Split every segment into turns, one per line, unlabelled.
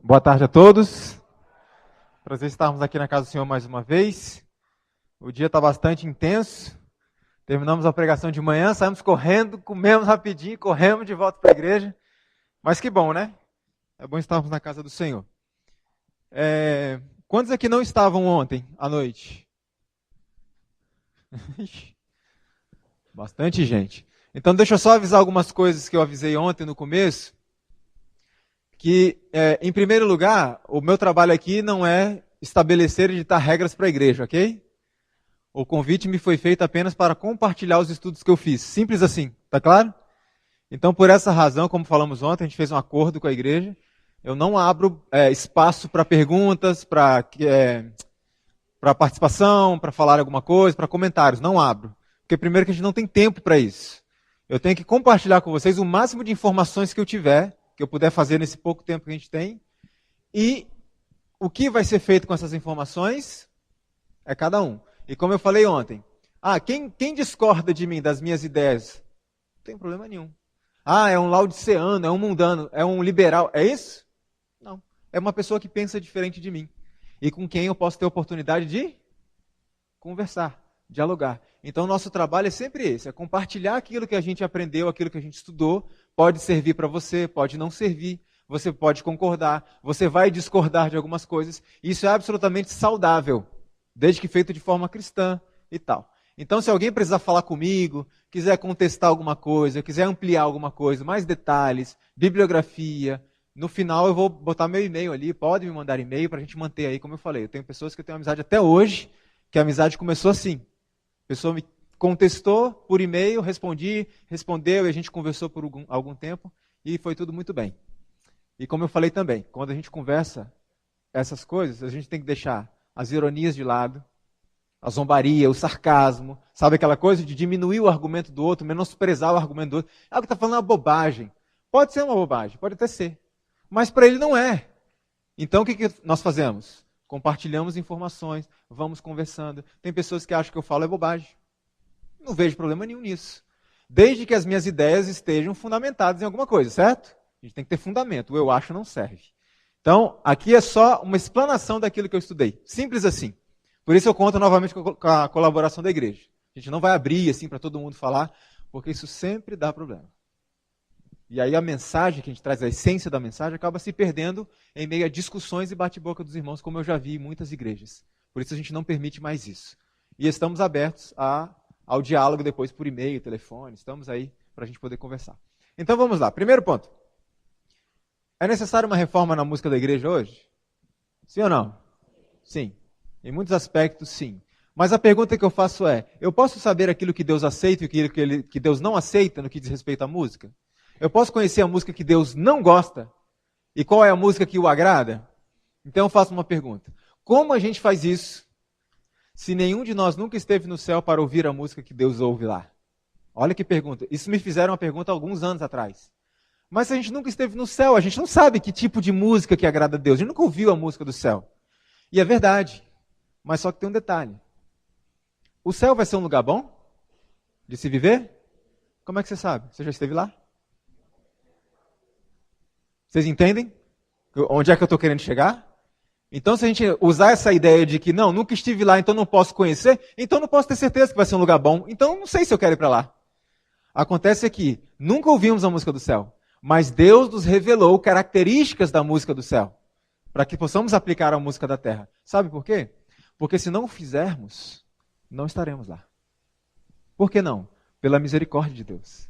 Boa tarde a todos. Prazer estarmos aqui na casa do Senhor mais uma vez. O dia está bastante intenso. Terminamos a pregação de manhã, saímos correndo, comemos rapidinho, corremos de volta para a igreja. Mas que bom, né? É bom estarmos na casa do Senhor. Quantos aqui não estavam ontem à noite? Bastante gente. Então deixa eu só avisar algumas coisas que eu avisei ontem no começo. Que, em primeiro lugar, o meu trabalho aqui não é estabelecer e ditar regras para a igreja, ok? O convite me foi feito apenas para compartilhar os estudos que eu fiz. Simples assim, tá claro? Então, por essa razão, como falamos ontem, a gente fez um acordo com a igreja. Eu não abro espaço para perguntas, para participação, para falar alguma coisa, para comentários. Não abro. Porque primeiro que a gente não tem tempo para isso. Eu tenho que compartilhar com vocês o máximo de informações que eu tiver, que eu puder fazer nesse pouco tempo que a gente tem. E o que vai ser feito com essas informações é cada um. E como eu falei ontem, quem discorda de mim, das minhas ideias? Não tem problema nenhum. É um laodiceano, é um mundano, é um liberal. É isso? Não. É uma pessoa que pensa diferente de mim. E com quem eu posso ter oportunidade de conversar, dialogar. Então, o nosso trabalho é sempre esse, é compartilhar aquilo que a gente aprendeu, aquilo que a gente estudou. Pode servir para você, pode não servir. Você pode concordar, você vai discordar de algumas coisas. Isso é absolutamente saudável, desde que feito de forma cristã e tal. Então, se alguém precisar falar comigo, quiser contestar alguma coisa, quiser ampliar alguma coisa, mais detalhes, bibliografia, no final eu vou botar meu e-mail ali, pode me mandar e-mail para a gente manter aí, como eu falei. Eu tenho pessoas que eu tenho amizade até hoje, que a amizade começou assim. A pessoa me contestou por e-mail, respondeu e a gente conversou por algum tempo e foi tudo muito bem. E como eu falei também, quando a gente conversa essas coisas, a gente tem que deixar as ironias de lado, a zombaria, o sarcasmo, sabe aquela coisa de diminuir o argumento do outro, menosprezar o argumento do outro. O que está falando é uma bobagem. Pode ser uma bobagem, pode até ser. Mas para ele não é. Então o que nós fazemos? Compartilhamos informações, vamos conversando. Tem pessoas que acham que eu falo é bobagem. Não vejo problema nenhum nisso. Desde que as minhas ideias estejam fundamentadas em alguma coisa, certo? A gente tem que ter fundamento. O eu acho não serve. Então, aqui é só uma explanação daquilo que eu estudei. Simples assim. Por isso eu conto novamente com a colaboração da igreja. A gente não vai abrir assim para todo mundo falar, porque isso sempre dá problema. E aí a mensagem que a gente traz, a essência da mensagem, acaba se perdendo em meio a discussões e bate-boca dos irmãos, como eu já vi em muitas igrejas. Por isso a gente não permite mais isso. E estamos abertos ao diálogo depois por e-mail, telefone. Estamos aí para a gente poder conversar. Então vamos lá. Primeiro ponto. É necessária uma reforma na música da igreja hoje? Sim ou não? Sim. Em muitos aspectos, sim. Mas a pergunta que eu faço é, eu posso saber aquilo que Deus aceita e aquilo que Deus não aceita no que diz respeito à música? Eu posso conhecer a música que Deus não gosta? E qual é a música que o agrada? Então eu faço uma pergunta. Como a gente faz isso se nenhum de nós nunca esteve no céu para ouvir a música que Deus ouve lá? Olha que pergunta. Isso me fizeram uma pergunta há alguns anos atrás. Mas se a gente nunca esteve no céu, a gente não sabe que tipo de música que agrada a Deus. A gente nunca ouviu a música do céu. E é verdade. Mas só que tem um detalhe. O céu vai ser um lugar bom de se viver? Como é que você sabe? Você já esteve lá? Vocês entendem onde é que eu estou querendo chegar? Então, se a gente usar essa ideia de que não, nunca estive lá, então não posso conhecer, então não posso ter certeza que vai ser um lugar bom, então não sei se eu quero ir para lá. Acontece que nunca ouvimos a música do céu, mas Deus nos revelou características da música do céu, para que possamos aplicar a música da terra. Sabe por quê? Porque se não o fizermos, não estaremos lá. Por que não? Pela misericórdia de Deus.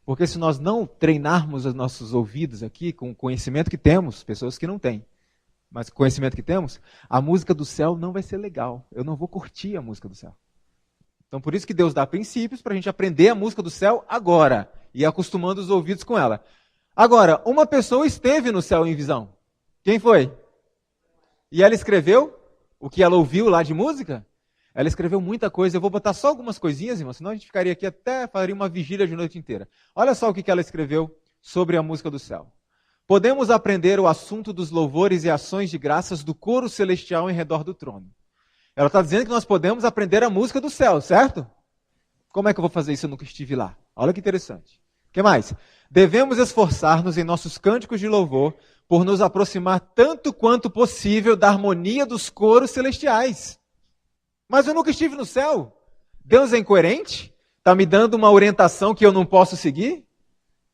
Porque se nós não treinarmos os nossos ouvidos aqui com o conhecimento que temos, pessoas que não têm, mas com o conhecimento que temos, a música do céu não vai ser legal. Eu não vou curtir a música do céu. Então por isso que Deus dá princípios para a gente aprender a música do céu agora. E acostumando os ouvidos com ela. Agora, uma pessoa esteve no céu em visão. Quem foi? E ela escreveu o que ela ouviu lá de música? Ela escreveu muita coisa. Eu vou botar só algumas coisinhas, irmão, senão a gente ficaria aqui até, faria uma vigília de noite inteira. Olha só o que ela escreveu sobre a música do céu. Podemos aprender o assunto dos louvores e ações de graças do coro celestial em redor do trono. Ela está dizendo que nós podemos aprender a música do céu, certo? Como é que eu vou fazer isso se eu nunca estive lá? Olha que interessante. que mais? Devemos esforçar-nos em nossos cânticos de louvor por nos aproximar tanto quanto possível da harmonia dos coros celestiais. Mas eu nunca estive no céu. Deus é incoerente? Está me dando uma orientação que eu não posso seguir?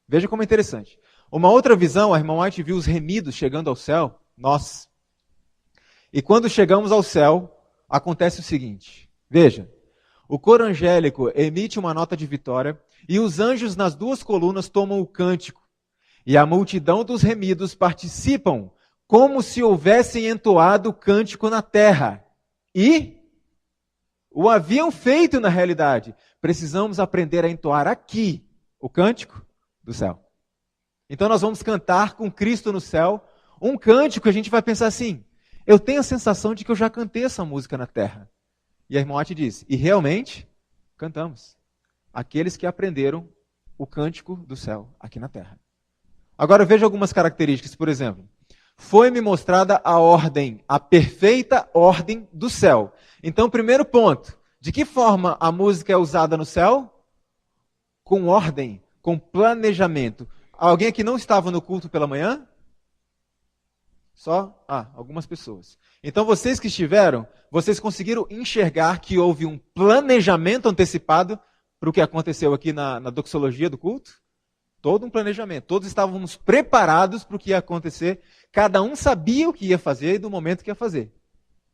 Veja como é interessante. Uma outra visão, a irmã White viu os remidos chegando ao céu, nós. E quando chegamos ao céu, acontece o seguinte. Veja, o coro angélico emite uma nota de vitória e os anjos nas duas colunas tomam o cântico. E a multidão dos remidos participam como se houvessem entoado o cântico na terra. E o haviam feito na realidade. Precisamos aprender a entoar aqui o cântico do céu. Então nós vamos cantar com Cristo no céu um cântico que a gente vai pensar assim, eu tenho a sensação de que eu já cantei essa música na terra. E a irmã White diz, e realmente cantamos. Aqueles que aprenderam o cântico do céu aqui na terra. Agora veja algumas características, por exemplo. Foi-me mostrada a ordem, a perfeita ordem do céu. Então, primeiro ponto, de que forma a música é usada no céu? Com ordem, com planejamento. Alguém aqui não estava no culto pela manhã? Só? Algumas pessoas. Então, vocês que estiveram, vocês conseguiram enxergar que houve um planejamento antecipado para o que aconteceu aqui na doxologia do culto? Todo um planejamento. Todos estávamos preparados para o que ia acontecer. Cada um sabia o que ia fazer e do momento que ia fazer.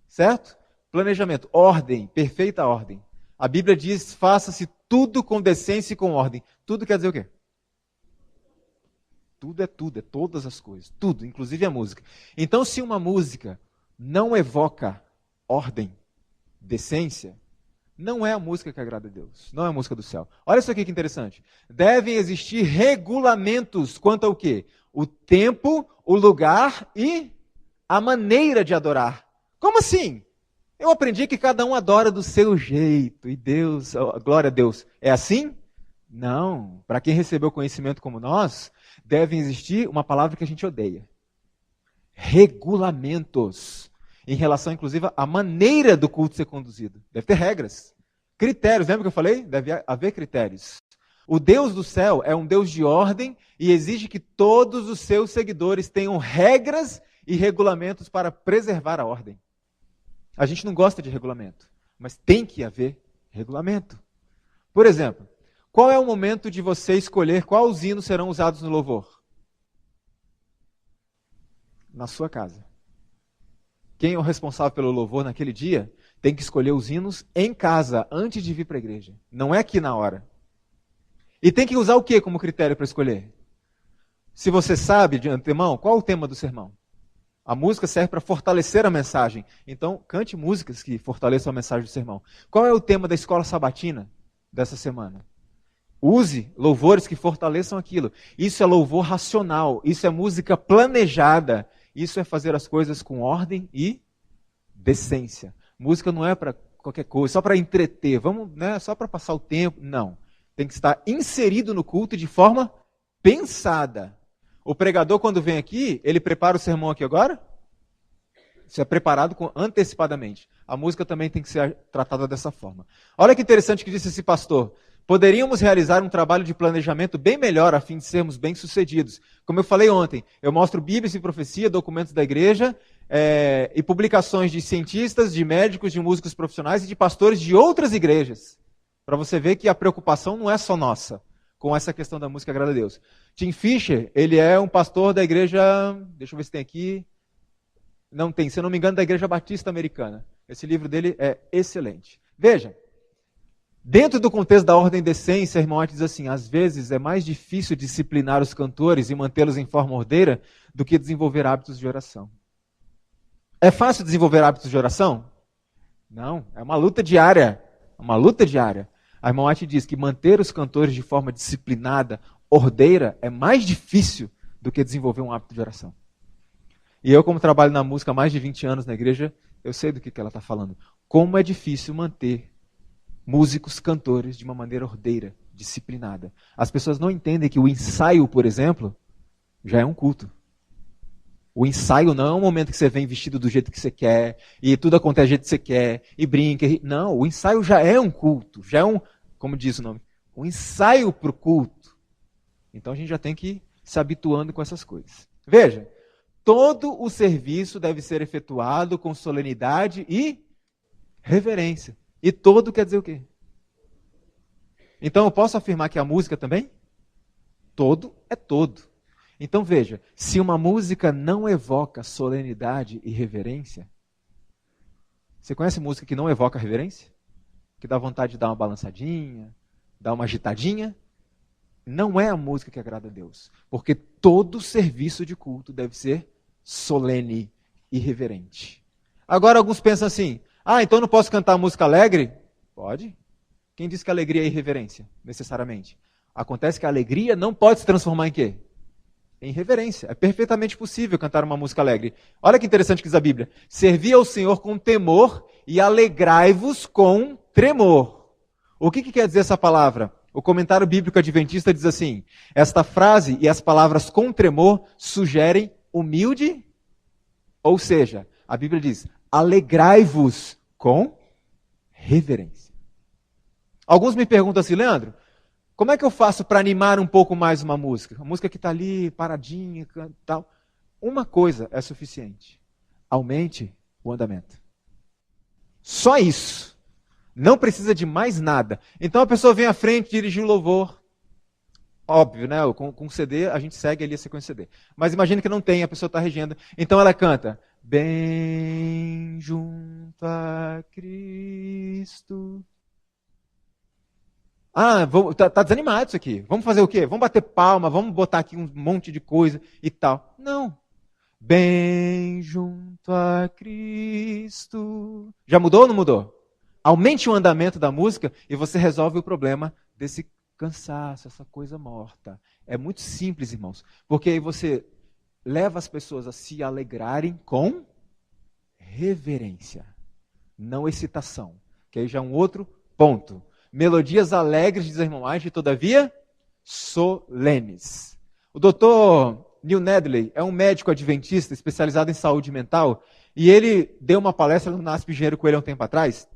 Certo? Planejamento. Ordem. Perfeita ordem. A Bíblia diz, faça-se tudo com decência e com ordem. Tudo quer dizer o quê? Tudo, é todas as coisas. Tudo, inclusive a música. Então, se uma música não evoca ordem, decência, não é a música que agrada a Deus. Não é a música do céu. Olha isso aqui que interessante. Devem existir regulamentos quanto ao quê? O tempo, o lugar e a maneira de adorar. Como assim? Eu aprendi que cada um adora do seu jeito. E Deus, glória a Deus. É assim? Não. Para quem recebeu conhecimento como nós, devem existir uma palavra que a gente odeia. Regulamentos. Em relação, inclusive, à maneira do culto ser conduzido. Deve ter regras. Critérios, lembra que eu falei? Deve haver critérios. O Deus do céu é um Deus de ordem e exige que todos os seus seguidores tenham regras e regulamentos para preservar a ordem. A gente não gosta de regulamento, mas tem que haver regulamento. Por exemplo, qual é o momento de você escolher quais hinos serão usados no louvor? Na sua casa. Quem é o responsável pelo louvor naquele dia tem que escolher os hinos em casa, antes de vir para a igreja. Não é aqui na hora. E tem que usar o que como critério para escolher? Se você sabe de antemão, qual é o tema do sermão? A música serve para fortalecer a mensagem. Então, cante músicas que fortaleçam a mensagem do sermão. Qual é o tema da escola sabatina dessa semana? Use louvores que fortaleçam aquilo. Isso é louvor racional. Isso é música planejada. Isso é fazer as coisas com ordem e decência. Música não é para qualquer coisa, só para entreter, só para passar o tempo. Não. Tem que estar inserido no culto de forma pensada. O pregador, quando vem aqui, ele prepara o sermão aqui agora? Isso é preparado antecipadamente. A música também tem que ser tratada dessa forma. Olha que interessante que disse esse pastor. Poderíamos realizar um trabalho de planejamento bem melhor a fim de sermos bem-sucedidos. Como eu falei ontem, eu mostro Bíblias e profecia, documentos da igreja e publicações de cientistas, de médicos, de músicos profissionais e de pastores de outras igrejas. Para você ver que a preocupação não é só nossa com essa questão da música agrada a Deus. Tim Fisher, ele é um pastor da igreja, deixa eu ver se tem aqui, não tem, se eu não me engano, da Igreja Batista Americana. Esse livro dele é excelente. Veja. Dentro do contexto da ordem e decência, a irmã White diz assim, às vezes é mais difícil disciplinar os cantores e mantê-los em forma ordeira do que desenvolver hábitos de oração. É fácil desenvolver hábitos de oração? Não, é uma luta diária. Uma luta diária. A irmã White diz que manter os cantores de forma disciplinada, ordeira, é mais difícil do que desenvolver um hábito de oração. E eu, como trabalho na música há mais de 20 anos na igreja, eu sei do que ela está falando. Como é difícil manter músicos, cantores, de uma maneira ordeira, disciplinada. As pessoas não entendem que o ensaio, por exemplo, já é um culto. O ensaio não é um momento que você vem vestido do jeito que você quer, e tudo acontece do jeito que você quer, e brinca. Não, o ensaio já é um culto, já é um, como diz o nome, um ensaio para o culto. Então a gente já tem que ir se habituando com essas coisas. Veja, todo o serviço deve ser efetuado com solenidade e reverência. E todo quer dizer o quê? Então eu posso afirmar que a música também? Todo é todo. Então veja, se uma música não evoca solenidade e reverência, você conhece música que não evoca reverência? Que dá vontade de dar uma balançadinha, dar uma agitadinha? Não é a música que agrada a Deus. Porque todo serviço de culto deve ser solene e reverente. Agora alguns pensam assim, então eu não posso cantar música alegre? Pode. Quem disse que alegria é irreverência, necessariamente? Acontece que a alegria não pode se transformar em quê? Em reverência. É perfeitamente possível cantar uma música alegre. Olha que interessante que diz a Bíblia. Servi ao Senhor com temor e alegrai-vos com tremor. O que quer dizer essa palavra? O comentário bíblico adventista diz assim, esta frase e as palavras com tremor sugerem humilde, ou seja, a Bíblia diz, alegrai-vos com reverência. Alguns me perguntam assim, Leandro, como é que eu faço para animar um pouco mais uma música? Uma música que está ali, paradinha, tal. Uma coisa é suficiente. Aumente o andamento. Só isso. Não precisa de mais nada. Então a pessoa vem à frente, dirigir o louvor. Óbvio, né? Com CD, a gente segue ali a sequência CD. Mas imagine que não tem, a pessoa está regendo. Então ela canta, bem junto a Cristo. Tá desanimado isso aqui. Vamos fazer o quê? Vamos bater palma, vamos botar aqui um monte de coisa e tal. Não. Bem junto a Cristo. Já mudou ou não mudou? Aumente o andamento da música e você resolve o problema desse cansaço, essa coisa morta. É muito simples, irmãos. Porque aí você leva as pessoas a se alegrarem com reverência, não excitação. Que aí já é um outro ponto. Melodias alegres, diz a irmã White, todavia solenes. O doutor Neil Nedley é um médico adventista especializado em saúde mental e ele deu uma palestra no NASP Engenheiro Coelho há um tempo atrás.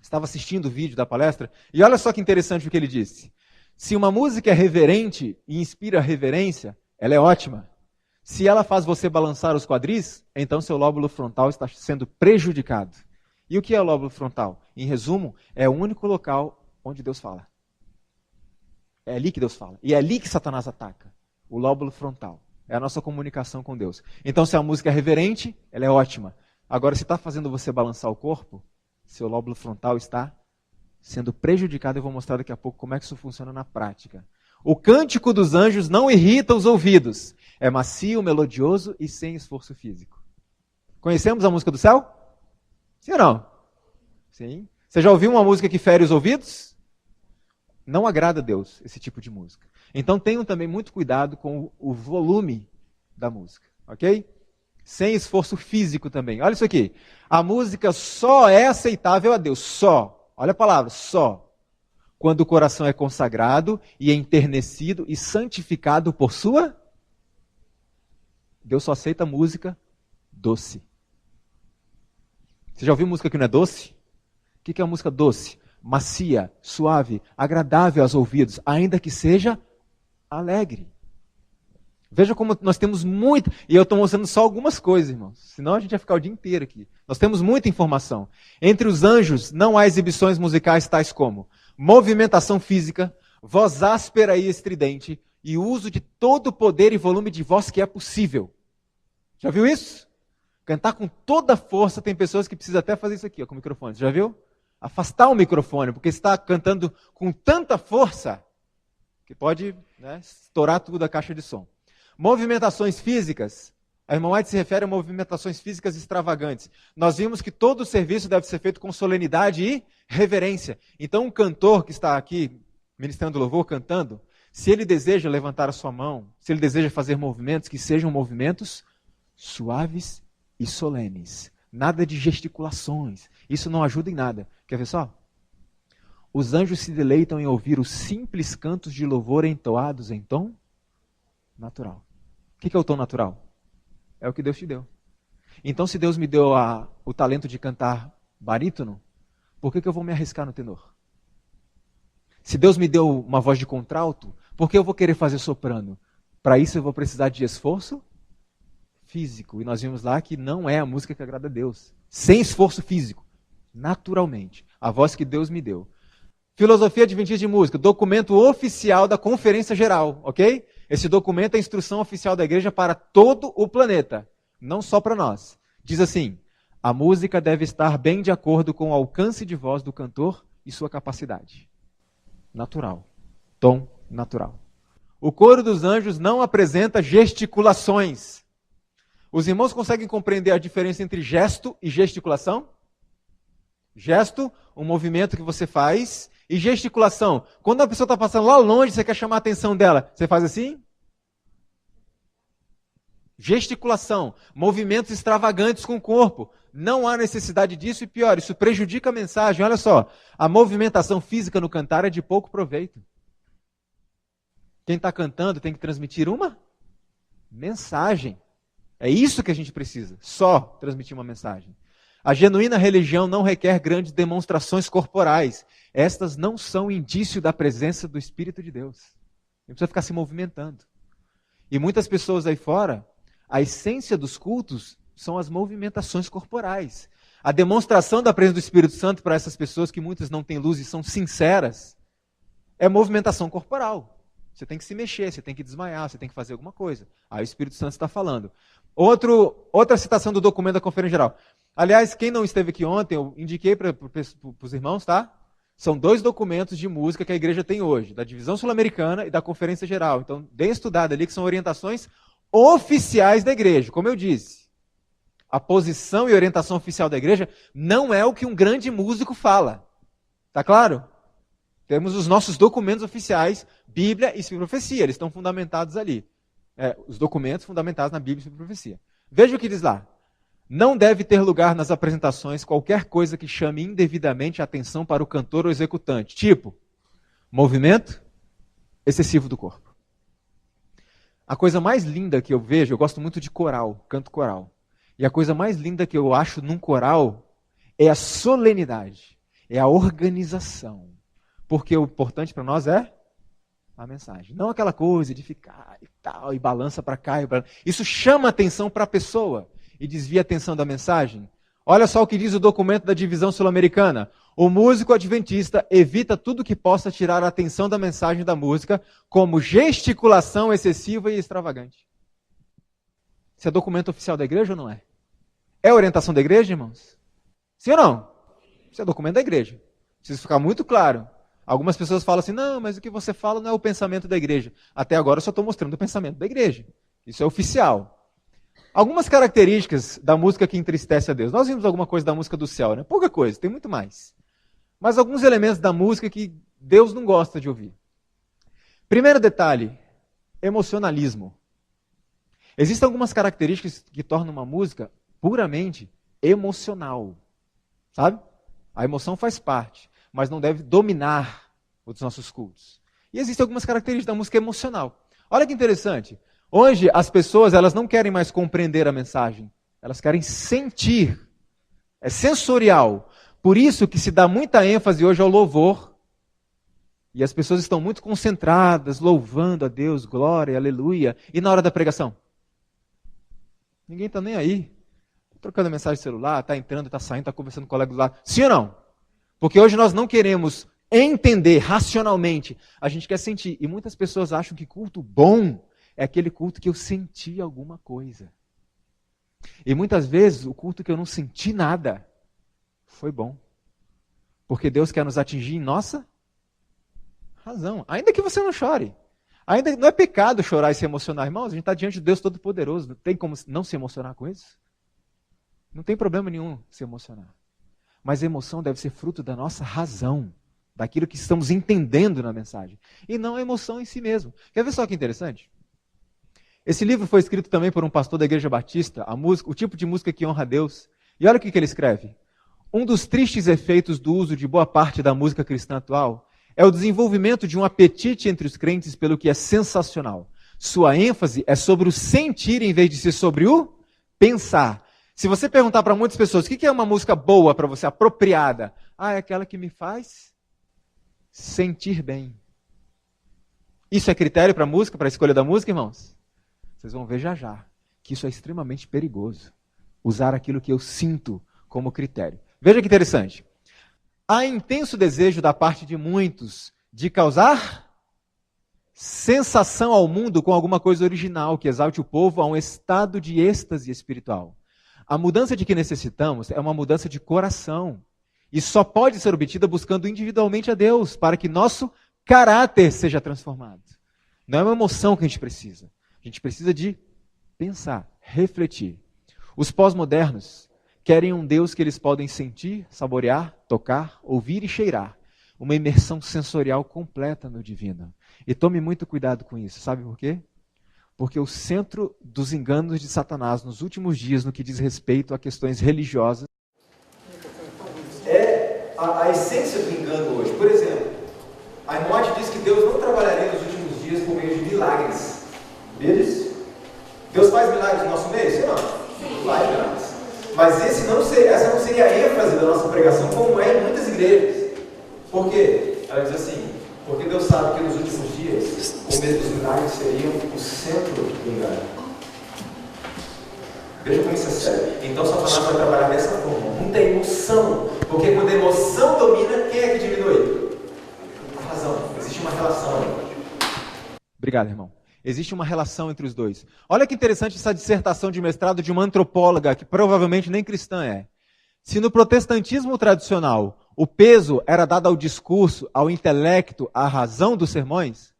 Estava assistindo o vídeo da palestra e olha só que interessante o que ele disse. Se uma música é reverente e inspira reverência, ela é ótima. Se ela faz você balançar os quadris, então seu lóbulo frontal está sendo prejudicado. E o que é o lóbulo frontal? Em resumo, é o único local onde Deus fala. É ali que Deus fala. E é ali que Satanás ataca. O lóbulo frontal. É a nossa comunicação com Deus. Então, se a música é reverente, ela é ótima. Agora, se está fazendo você balançar o corpo, seu lóbulo frontal está sendo prejudicado. Eu vou mostrar daqui a pouco como é que isso funciona na prática. O cântico dos anjos não irrita os ouvidos. É macio, melodioso e sem esforço físico. Conhecemos a música do céu? Sim ou não? Sim. Você já ouviu uma música que fere os ouvidos? Não agrada a Deus esse tipo de música. Então tenham também muito cuidado com o volume da música, ok? Sem esforço físico também. Olha isso aqui. A música só é aceitável a Deus. Só. Olha a palavra, só. Quando o coração é consagrado e é enternecido e santificado por sua... Deus só aceita música doce. Você já ouviu música que não é doce? O que é uma música doce? Macia, suave, agradável aos ouvidos, ainda que seja alegre. Veja como nós temos muito, e eu estou mostrando só algumas coisas, irmãos, senão a gente vai ficar o dia inteiro aqui. Nós temos muita informação. Entre os anjos não há exibições musicais tais como movimentação física, voz áspera e estridente, e o uso de todo o poder e volume de voz que é possível. Já viu isso? Cantar com toda a força, tem pessoas que precisam até fazer isso aqui, ó, com o microfone. Você já viu? Afastar o microfone, porque está cantando com tanta força que pode, né, estourar tudo a caixa de som. Movimentações físicas, a irmã White se refere a movimentações físicas extravagantes. Nós vimos que todo o serviço deve ser feito com solenidade e reverência. Então um cantor que está aqui ministrando louvor, cantando, se ele deseja levantar a sua mão, se ele deseja fazer movimentos, que sejam movimentos suaves e solenes. Nada de gesticulações. Isso não ajuda em nada. Quer ver só? Os anjos se deleitam em ouvir os simples cantos de louvor entoados em tom natural. O que é o tom natural? É o que Deus te deu. Então, se Deus me deu o talento de cantar barítono, por que eu vou me arriscar no tenor? Se Deus me deu uma voz de contralto, Por que eu vou querer fazer soprano? Para isso eu vou precisar de esforço físico. E nós vimos lá que não é a música que agrada a Deus. Sem esforço físico. Naturalmente. A voz que Deus me deu. Filosofia Adventista de Música. Documento oficial da Conferência Geral. Ok? Esse documento é a instrução oficial da igreja para todo o planeta. Não só para nós. Diz assim: a música deve estar bem de acordo com o alcance de voz do cantor e sua capacidade. Natural. Tom natural. O coro dos anjos não apresenta gesticulações. Os irmãos conseguem compreender a diferença entre gesto e gesticulação? Gesto, um movimento que você faz, e gesticulação. Quando a pessoa está passando lá longe, você quer chamar a atenção dela, você faz assim? Gesticulação, movimentos extravagantes com o corpo. Não há necessidade disso e pior, isso prejudica a mensagem. Olha só, a movimentação física no cantar é de pouco proveito. Quem está cantando tem que transmitir uma mensagem. É isso que a gente precisa, só transmitir uma mensagem. A genuína religião não requer grandes demonstrações corporais. Estas não são indício da presença do Espírito de Deus. Não precisa ficar se movimentando. E muitas pessoas aí fora, a essência dos cultos são as movimentações corporais. A demonstração da presença do Espírito Santo para essas pessoas que muitas não têm luz e são sinceras, é movimentação corporal. Você tem que se mexer, você tem que desmaiar, você tem que fazer alguma coisa. Aí o Espírito Santo está falando. Outra citação do documento da Conferência Geral. Aliás, quem não esteve aqui ontem, eu indiquei para os irmãos, tá? São 2 documentos de música que a igreja tem hoje, da Divisão Sul-Americana e da Conferência Geral. Então, deem estudado ali, que são orientações oficiais da igreja. Como eu disse, a posição e orientação oficial da igreja não é o que um grande músico fala. Tá claro? Temos os nossos documentos oficiais, Bíblia e Profecia, eles estão fundamentados ali. Os documentos fundamentados na Bíblia e Profecia. Veja o que diz lá. Não deve ter lugar nas apresentações qualquer coisa que chame indevidamente a atenção para o cantor ou executante. Tipo, movimento excessivo do corpo. A coisa mais linda que eu vejo, eu gosto muito de coral, canto coral. E a coisa mais linda que eu acho num coral é a solenidade, é a organização. Porque o importante para nós é a mensagem. Não aquela coisa de ficar e tal, e balança para cá. Isso chama atenção para a pessoa e desvia a atenção da mensagem. Olha só o que diz o documento da Divisão Sul-Americana. O músico adventista evita tudo que possa tirar a atenção da mensagem da música, como gesticulação excessiva e extravagante. Isso é documento oficial da igreja ou não é? É orientação da igreja, irmãos? Sim ou não? Isso é documento da igreja. Precisa ficar muito claro. Algumas pessoas falam assim, não, mas o que você fala não é o pensamento da igreja. Até agora eu só estou mostrando o pensamento da igreja. Isso é oficial. Algumas características da música que entristece a Deus. Nós vimos alguma coisa da música do céu, né? Pouca coisa, tem muito mais. Mas alguns elementos da música que Deus não gosta de ouvir. Primeiro detalhe, emocionalismo. Existem algumas características que tornam uma música puramente emocional. Sabe? A emoção faz parte, mas não deve dominar os nossos cultos. E existem algumas características da música emocional. Olha que interessante. Hoje, as pessoas elas não querem mais compreender a mensagem. Elas querem sentir. É sensorial. Por isso que se dá muita ênfase hoje ao louvor. E as pessoas estão muito concentradas, louvando a Deus, glória, aleluia. E na hora da pregação? Ninguém está nem aí. Tá trocando mensagem no celular, está entrando, está saindo, está conversando com o colega do lado. Sim ou não? Porque hoje nós não queremos entender racionalmente. A gente quer sentir. E muitas pessoas acham que culto bom é aquele culto que eu senti alguma coisa. E muitas vezes o culto que eu não senti nada foi bom. Porque Deus quer nos atingir em nossa razão. Ainda que você não chore. Ainda não é pecado chorar e se emocionar. Irmãos, a gente está diante de Deus Todo-Poderoso. Não tem como não se emocionar com isso? Não tem problema nenhum se emocionar. Mas a emoção deve ser fruto da nossa razão. Daquilo que estamos entendendo na mensagem. E não a emoção em si mesmo. Quer ver só que interessante? Esse livro foi escrito também por um pastor da Igreja Batista, o tipo de música que honra a Deus. E olha o que ele escreve. Um dos tristes efeitos do uso de boa parte da música cristã atual é o desenvolvimento de um apetite entre os crentes pelo que é sensacional. Sua ênfase é sobre o sentir em vez de ser sobre o pensar. Se você perguntar para muitas pessoas, o que é uma música boa para você, apropriada? É aquela que me faz sentir bem. Isso é critério para música, para a escolha da música, irmãos? Vocês vão ver já já que isso é extremamente perigoso. Usar aquilo que eu sinto como critério. Veja que interessante. Há intenso desejo da parte de muitos de causar sensação ao mundo com alguma coisa original que exalte o povo a um estado de êxtase espiritual. A mudança de que necessitamos é uma mudança de coração. E só pode ser obtida buscando individualmente a Deus, para que nosso caráter seja transformado. Não é uma emoção que a gente precisa. A gente precisa de pensar, refletir. Os pós-modernos querem um Deus que eles podem sentir, saborear, tocar, ouvir e cheirar. Uma imersão sensorial completa no divino. E tome muito cuidado com isso. Sabe por quê? Porque o centro dos enganos de Satanás nos últimos dias, no que diz respeito a questões religiosas, é a essência do engano hoje. Por exemplo, a Imote diz que Deus não trabalharia nos últimos dias por meio de milagres. Vê disso? Deus faz milagres no nosso meio? Sim, não? Sim. Faz milagres. Mas essa não seria a ênfase da nossa pregação, como é em muitas igrejas. Por quê? Ela diz assim, porque Deus sabe que nos últimos dias, o medo dos milagres seriam o centro do engano. Veja como isso é sério. Então Satanás vai trabalhar dessa forma, muita emoção. Porque quando a emoção domina, quem é que diminui? A razão. Existe uma relação aí. Obrigado, irmão. Existe uma relação entre os dois. Olha que interessante essa dissertação de mestrado de uma antropóloga, que provavelmente nem cristã é. Se no protestantismo tradicional o peso era dado ao discurso, ao intelecto, à razão dos sermões,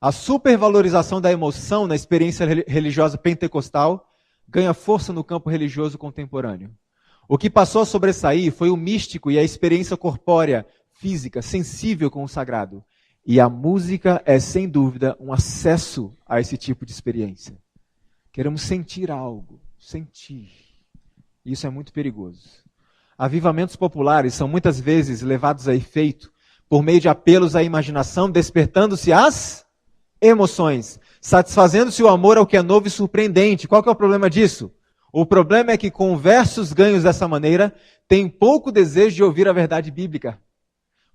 a supervalorização da emoção na experiência religiosa pentecostal ganha força no campo religioso contemporâneo. O que passou a sobressair foi o místico e a experiência corpórea, física, sensível com o sagrado. E a música é, sem dúvida, um acesso a esse tipo de experiência. Queremos sentir algo, sentir. Isso é muito perigoso. Avivamentos populares são muitas vezes levados a efeito por meio de apelos à imaginação, despertando-se as emoções, satisfazendo-se o amor ao que é novo e surpreendente. Qual que é o problema disso? O problema é que com versos ganhos dessa maneira, tem pouco desejo de ouvir a verdade bíblica.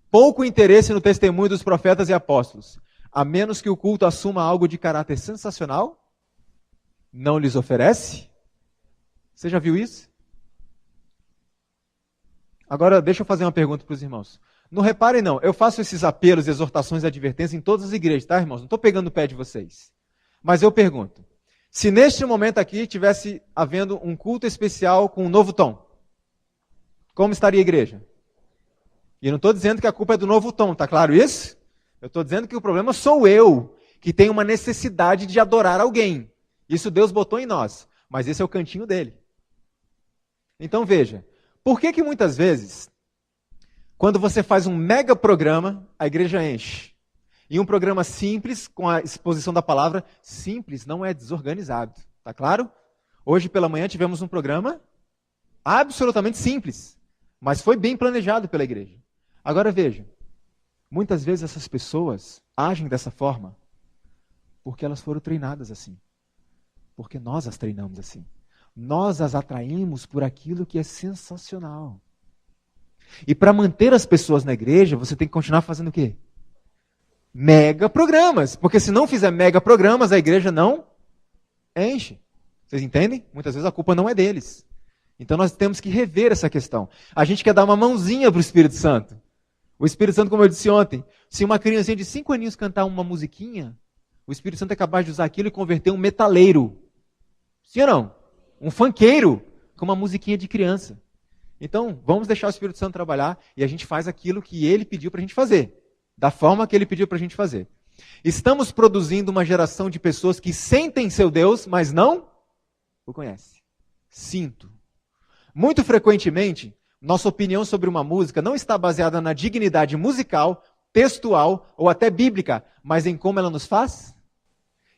Pouco interesse no testemunho dos profetas e apóstolos, a menos que o culto assuma algo de caráter sensacional, não lhes oferece. Você já viu isso? Agora, deixa eu fazer uma pergunta para os irmãos. Não reparem não, eu faço esses apelos, exortações e advertências em todas as igrejas, tá, irmãos? Não estou pegando o pé de vocês. Mas eu pergunto, se neste momento aqui tivesse havendo um culto especial com um novo tom, como estaria a igreja? E não estou dizendo que a culpa é do novo tom, tá claro isso? Eu estou dizendo que o problema sou eu, que tenho uma necessidade de adorar alguém. Isso Deus botou em nós, mas esse é o cantinho dele. Então veja, por que muitas vezes, quando você faz um mega programa, a igreja enche? E um programa simples, com a exposição da palavra, simples não é desorganizado, tá claro? Hoje pela manhã tivemos um programa absolutamente simples, mas foi bem planejado pela igreja. Agora veja, muitas vezes essas pessoas agem dessa forma porque elas foram treinadas assim. Porque nós as treinamos assim. Nós as atraímos por aquilo que é sensacional. E para manter as pessoas na igreja, você tem que continuar fazendo o quê? Mega programas. Porque se não fizer mega programas, a igreja não enche. Vocês entendem? Muitas vezes a culpa não é deles. Então nós temos que rever essa questão. A gente quer dar uma mãozinha para o Espírito Santo. O Espírito Santo, como eu disse ontem, se uma criancinha de 5 aninhos cantar uma musiquinha, o Espírito Santo é capaz de usar aquilo e converter um metaleiro. Sim ou não? Um funkeiro com uma musiquinha de criança. Então, vamos deixar o Espírito Santo trabalhar e a gente faz aquilo que ele pediu para a gente fazer. Da forma que ele pediu para a gente fazer. Estamos produzindo uma geração de pessoas que sentem seu Deus, mas não o conhecem. Sinto. Muito frequentemente, nossa opinião sobre uma música não está baseada na dignidade musical, textual ou até bíblica, mas em como ela nos faz.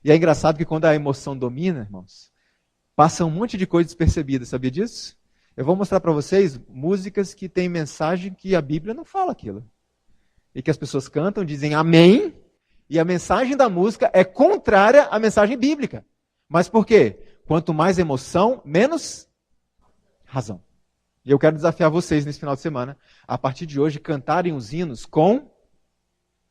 E é engraçado que quando a emoção domina, irmãos, passa um monte de coisa despercebida, sabia disso? Eu vou mostrar para vocês músicas que têm mensagem que a Bíblia não fala aquilo. E que as pessoas cantam, dizem amém, e a mensagem da música é contrária à mensagem bíblica. Mas por quê? Quanto mais emoção, menos razão. E eu quero desafiar vocês nesse final de semana, a partir de hoje, cantarem os hinos com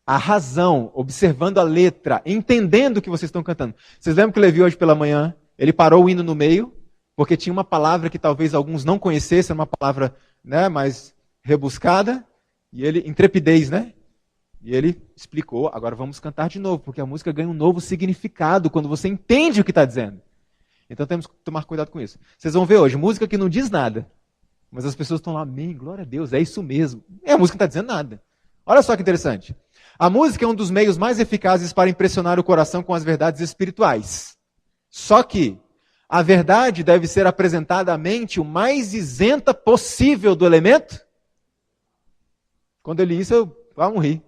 a razão, observando a letra, entendendo o que vocês estão cantando. Vocês lembram que o Levi hoje pela manhã, ele parou o hino no meio, porque tinha uma palavra que talvez alguns não conhecessem, uma palavra, né, mais rebuscada, e ele, intrepidez, né? E ele explicou, agora vamos cantar de novo, porque a música ganha um novo significado quando você entende o que está dizendo. Então temos que tomar cuidado com isso. Vocês vão ver hoje, música que não diz nada, mas as pessoas estão lá, amém, glória a Deus, é isso mesmo. E a música não está dizendo nada. Olha só que interessante. A música é um dos meios mais eficazes para impressionar o coração com as verdades espirituais. Só que a verdade deve ser apresentada à mente o mais isenta possível do elemento. Quando eu li isso, eu morri.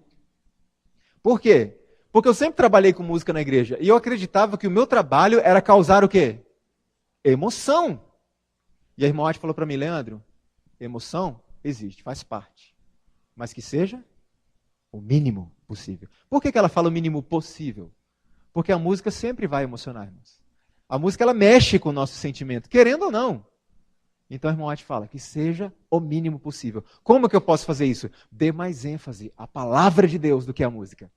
Por quê? Porque eu sempre trabalhei com música na igreja e eu acreditava que o meu trabalho era causar o quê? Emoção. E a irmã White falou para mim, Leandro, emoção existe, faz parte. Mas que seja o mínimo possível. Por que ela fala o mínimo possível? Porque a música sempre vai emocionar, irmãos. A música, ela mexe com o nosso sentimento, querendo ou não. Então a irmã White fala que seja o mínimo possível. Como que eu posso fazer isso? Dê mais ênfase à palavra de Deus do que à música.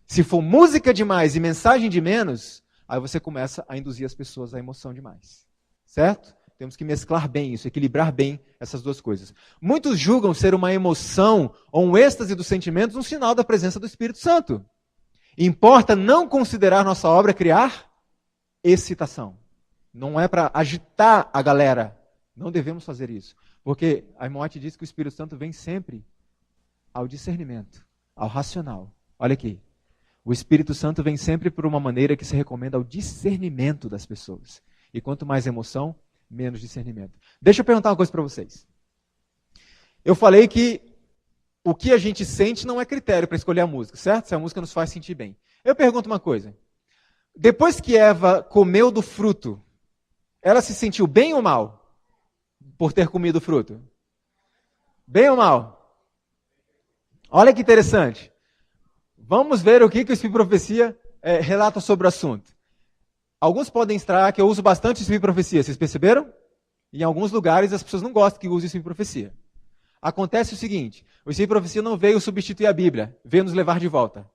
Se for música demais e mensagem de menos, aí você começa a induzir as pessoas à emoção demais. Certo? Temos que mesclar bem isso, equilibrar bem essas duas coisas. Muitos julgam ser uma emoção ou um êxtase dos sentimentos um sinal da presença do Espírito Santo. Importa não considerar nossa obra criar excitação. Não é para agitar a galera. Não devemos fazer isso. Porque a irmã White diz que o Espírito Santo vem sempre ao discernimento, ao racional. Olha aqui. O Espírito Santo vem sempre por uma maneira que se recomenda ao discernimento das pessoas. E quanto mais emoção, menos discernimento. Deixa eu perguntar uma coisa para vocês. Eu falei que o que a gente sente não é critério para escolher a música, certo? Se a música nos faz sentir bem. Eu pergunto uma coisa. Depois que Eva comeu do fruto, ela se sentiu bem ou mal por ter comido o fruto? Bem ou mal? Olha que interessante. Vamos ver o que o Espírito de Profecia relata sobre o assunto. Alguns podem estranhar que eu uso bastante o Espírito de Profecia, vocês perceberam? Em alguns lugares as pessoas não gostam que use o Espírito de Profecia. Acontece o seguinte, o Espírito de Profecia não veio substituir a Bíblia, veio nos levar de volta.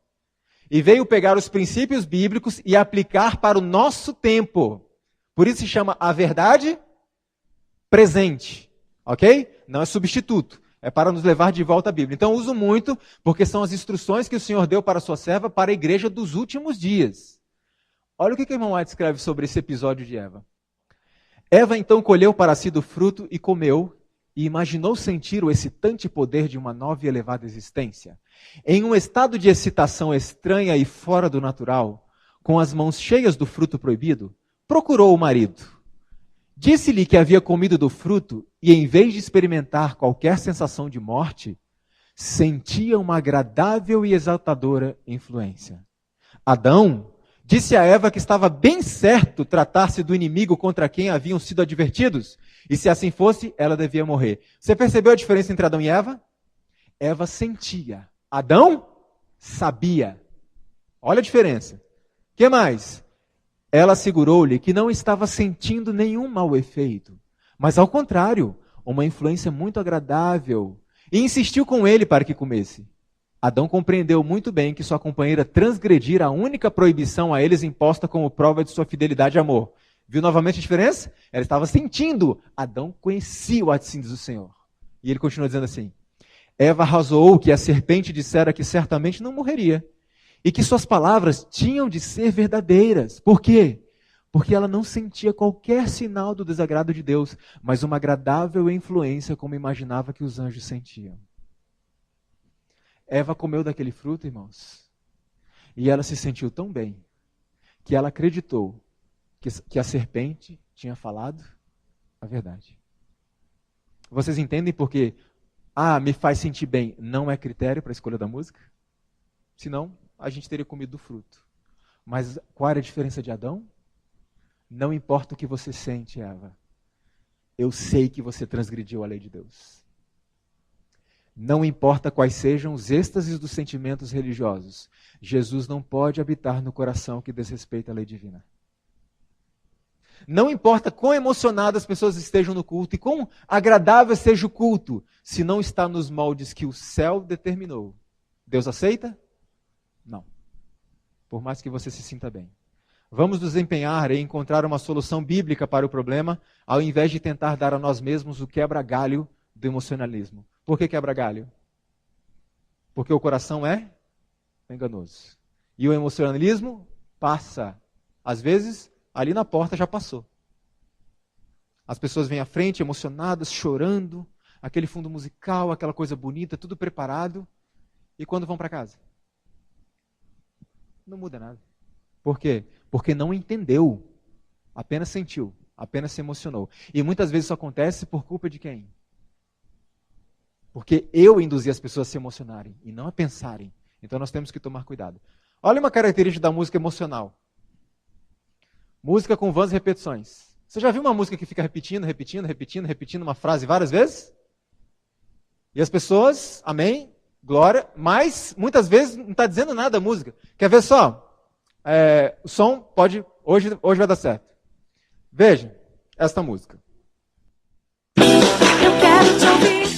E veio pegar os princípios bíblicos e aplicar para o nosso tempo. Por isso se chama a verdade presente, ok? Não é substituto, é para nos levar de volta à Bíblia. Então eu uso muito, porque são as instruções que o Senhor deu para a sua serva para a igreja dos últimos dias. Olha o que a irmã White escreve sobre esse episódio de Eva. Eva então colheu para si do fruto e comeu, e imaginou sentir o excitante poder de uma nova e elevada existência. Em um estado de excitação estranha e fora do natural, com as mãos cheias do fruto proibido, procurou o marido. Disse-lhe que havia comido do fruto e, em vez de experimentar qualquer sensação de morte, sentia uma agradável e exaltadora influência. Adão disse a Eva que estava bem certo tratar-se do inimigo contra quem haviam sido advertidos, e se assim fosse, ela devia morrer. Você percebeu a diferença entre Adão e Eva? Eva sentia. Adão sabia. Olha a diferença. O que mais? Ela assegurou-lhe que não estava sentindo nenhum mau efeito, mas ao contrário, uma influência muito agradável, e insistiu com ele para que comesse. Adão compreendeu muito bem que sua companheira transgredira a única proibição a eles imposta como prova de sua fidelidade e amor. Viu novamente a diferença? Ela estava sentindo. Adão conhecia o assim diz o Senhor. E ele continua dizendo assim, Eva razoou que a serpente dissera que certamente não morreria, e que suas palavras tinham de ser verdadeiras. Por quê? Porque ela não sentia qualquer sinal do desagrado de Deus, mas uma agradável influência como imaginava que os anjos sentiam. Eva comeu daquele fruto, irmãos, e ela se sentiu tão bem, que ela acreditou que a serpente tinha falado a verdade. Vocês entendem por que me faz sentir bem não é critério para a escolha da música? Senão, a gente teria comido do fruto. Mas qual era a diferença de Adão? Não importa o que você sente, Eva. Eu sei que você transgrediu a lei de Deus. Não importa quais sejam os êxtases dos sentimentos religiosos. Jesus não pode habitar no coração que desrespeita a lei divina. Não importa quão emocionadas as pessoas estejam no culto e quão agradável seja o culto, se não está nos moldes que o céu determinou. Deus aceita? por mais que você se sinta bem. Vamos nos empenhar em encontrar uma solução bíblica para o problema, ao invés de tentar dar a nós mesmos o quebra-galho do emocionalismo. Por que quebra-galho? Porque o coração é enganoso. E o emocionalismo passa. Às vezes, ali na porta já passou. As pessoas vêm à frente, emocionadas, chorando, aquele fundo musical, aquela coisa bonita, tudo preparado. E quando vão para casa? Não muda nada. Por quê? Porque não entendeu, apenas sentiu, apenas se emocionou. E muitas vezes isso acontece por culpa de quem? Porque eu induzi as pessoas a se emocionarem e não a pensarem. Então nós temos que tomar cuidado. Olha uma característica da música emocional. Música com vãs repetições. Você já viu uma música que fica repetindo uma frase várias vezes? E as pessoas, amém, glória, mas muitas vezes não está dizendo nada a música. Quer ver só? O som pode, hoje vai dar certo. Veja esta música.
Eu quero te ouvir,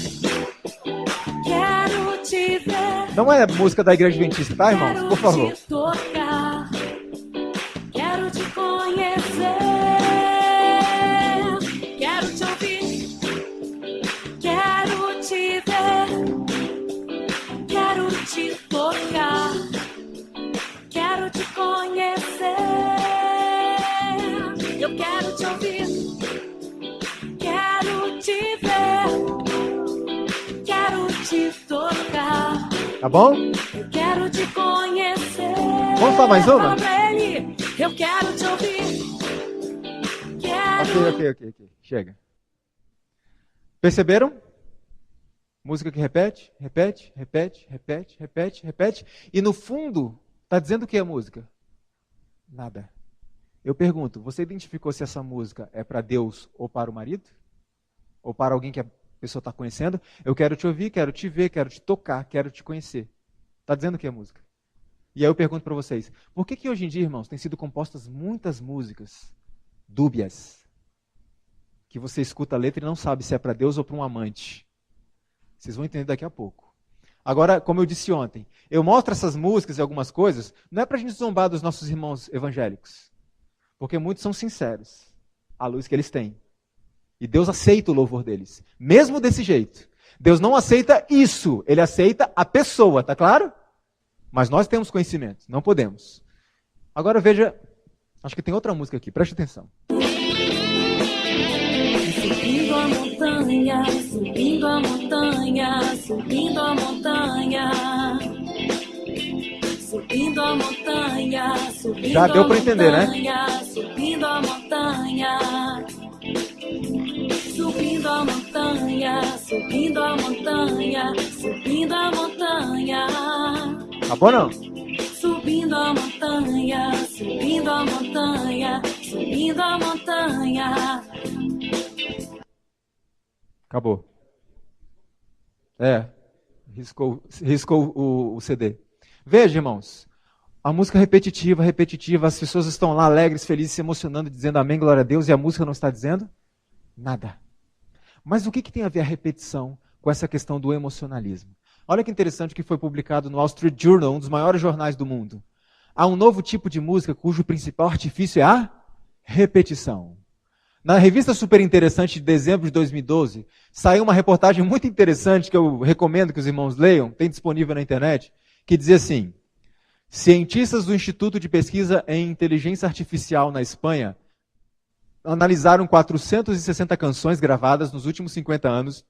quero te ver.
Não é música da Igreja Adventista, tá, irmãos? Por favor.
Quero te tocar, quero te conhecer, quero te ouvir, quero te ver, quero te tocar, quero te conhecer, eu quero te ouvir, quero te ver, quero te tocar.
Tá bom?
Eu quero te conhecer.
Vamos falar mais uma?
Fala pra ele. Eu quero te ouvir. Quero.
Ok. Chega. Perceberam? Música que repete. E no fundo, está dizendo o que a música? Nada. Eu pergunto, você identificou se essa música é para Deus ou para o marido? Ou para alguém que a pessoa está conhecendo? Eu quero te ouvir, quero te ver, quero te tocar, quero te conhecer. Está dizendo o que é música? E aí eu pergunto para vocês, por que hoje em dia, irmãos, tem sido compostas muitas músicas dúbias, que você escuta a letra e não sabe se é para Deus ou para um amante? Vocês vão entender daqui a pouco. Agora, como eu disse ontem, eu mostro essas músicas e algumas coisas, não é para a gente zombar dos nossos irmãos evangélicos, porque muitos são sinceros, à luz que eles têm. E Deus aceita o louvor deles, mesmo desse jeito. Deus não aceita isso, Ele aceita a pessoa, tá claro? Mas nós temos conhecimento, não podemos. Agora veja, acho que tem outra música aqui, preste atenção.
Subindo a montanha, subindo a montanha, subindo a montanha. Subindo a montanha, subindo
Já deu para entender, né?
Subindo a montanha. Subindo a montanha, subindo a montanha, subindo a montanha.
Tá bom não?
Subindo a montanha, subindo a montanha, subindo a montanha.
Acabou. Riscou o CD. Veja, irmãos, a música repetitiva, as pessoas estão lá alegres, felizes, se emocionando, dizendo amém, glória a Deus, e a música não está dizendo nada. Mas o que tem a ver a repetição com essa questão do emocionalismo? Olha que interessante que foi publicado no Wall Street Journal, um dos maiores jornais do mundo. Há um novo tipo de música cujo principal artifício é a repetição. Na revista Super Interessante de dezembro de 2012, saiu uma reportagem muito interessante que eu recomendo que os irmãos leiam, tem disponível na internet, que dizia assim: cientistas do Instituto de Pesquisa em Inteligência Artificial na Espanha analisaram 460 canções gravadas nos últimos 50 anos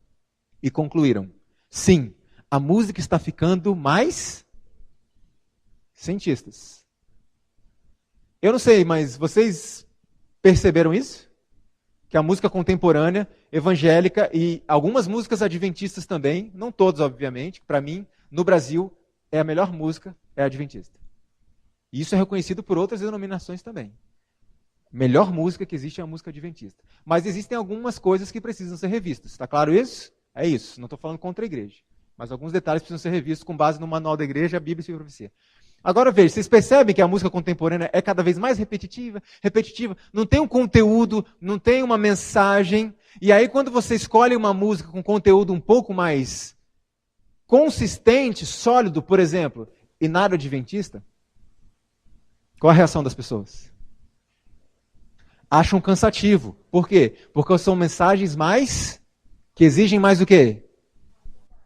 e concluíram: sim, a música está ficando mais cientistas. Eu não sei, mas vocês perceberam isso? Que a música contemporânea, evangélica e algumas músicas adventistas também, não todas, obviamente, para mim, no Brasil, a melhor música é a adventista. E isso é reconhecido por outras denominações também. Melhor música que existe é a música adventista. Mas existem algumas coisas que precisam ser revistas. Está claro isso? É isso. Não estou falando contra a igreja. Mas alguns detalhes precisam ser revistos com base no manual da igreja, a Bíblia e a profecia. Agora veja, vocês percebem que a música contemporânea é cada vez mais repetitiva, não tem um conteúdo, não tem uma mensagem, e aí quando você escolhe uma música com conteúdo um pouco mais consistente, sólido, por exemplo, Inário Adventista, Qual a reação das pessoas? Acham cansativo. Por quê? Porque são mensagens que exigem mais o quê?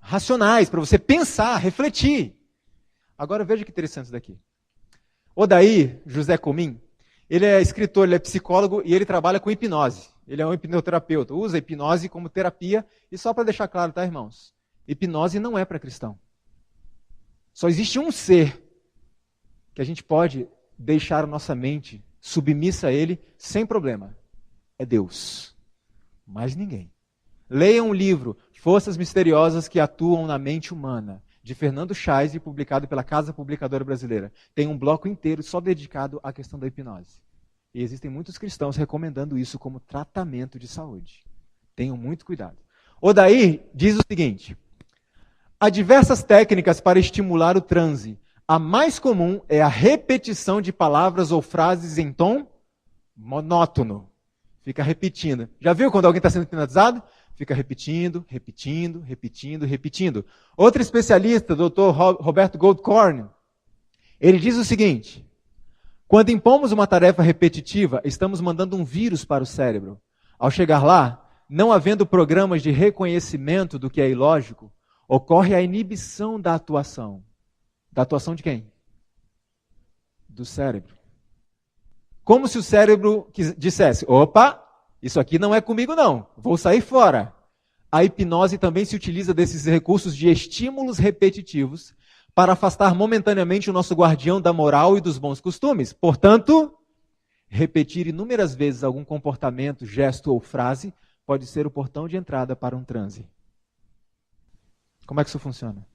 Racionais, para você pensar, refletir. Agora veja que interessante isso daqui. Odair José Comim, ele é escritor, ele é psicólogo e ele trabalha com hipnose. Ele é um hipnoterapeuta, usa a hipnose como terapia. E só para deixar claro, tá, irmãos? Hipnose não é para cristão. Só existe um ser que a gente pode deixar a nossa mente submissa a ele sem problema. É Deus. Mais ninguém. Leiam um livro, Forças Misteriosas que Atuam na Mente Humana, de Fernando Chaise, publicado pela Casa Publicadora Brasileira. Tem um bloco inteiro só dedicado à questão da hipnose. E existem muitos cristãos recomendando isso como tratamento de saúde. Tenham muito cuidado. Odair diz o seguinte: há diversas técnicas para estimular o transe. A mais comum é a repetição de palavras ou frases em tom monótono. Fica repetindo. Já viu quando alguém está sendo hipnotizado? Fica repetindo, repetindo, repetindo, repetindo. Outro especialista, o Dr. Roberto Goldkorn, ele diz o seguinte: quando impomos uma tarefa repetitiva, estamos mandando um vírus para o cérebro. Ao chegar lá, não havendo programas de reconhecimento do que é ilógico, ocorre a inibição da atuação. Da atuação de quem? Do cérebro. Como se o cérebro dissesse: opa, isso aqui não é comigo não, vou sair fora. A hipnose também se utiliza desses recursos de estímulos repetitivos para afastar momentaneamente o nosso guardião da moral e dos bons costumes. Portanto, repetir inúmeras vezes algum comportamento, gesto ou frase pode ser o portão de entrada para um transe. Como é que isso funciona?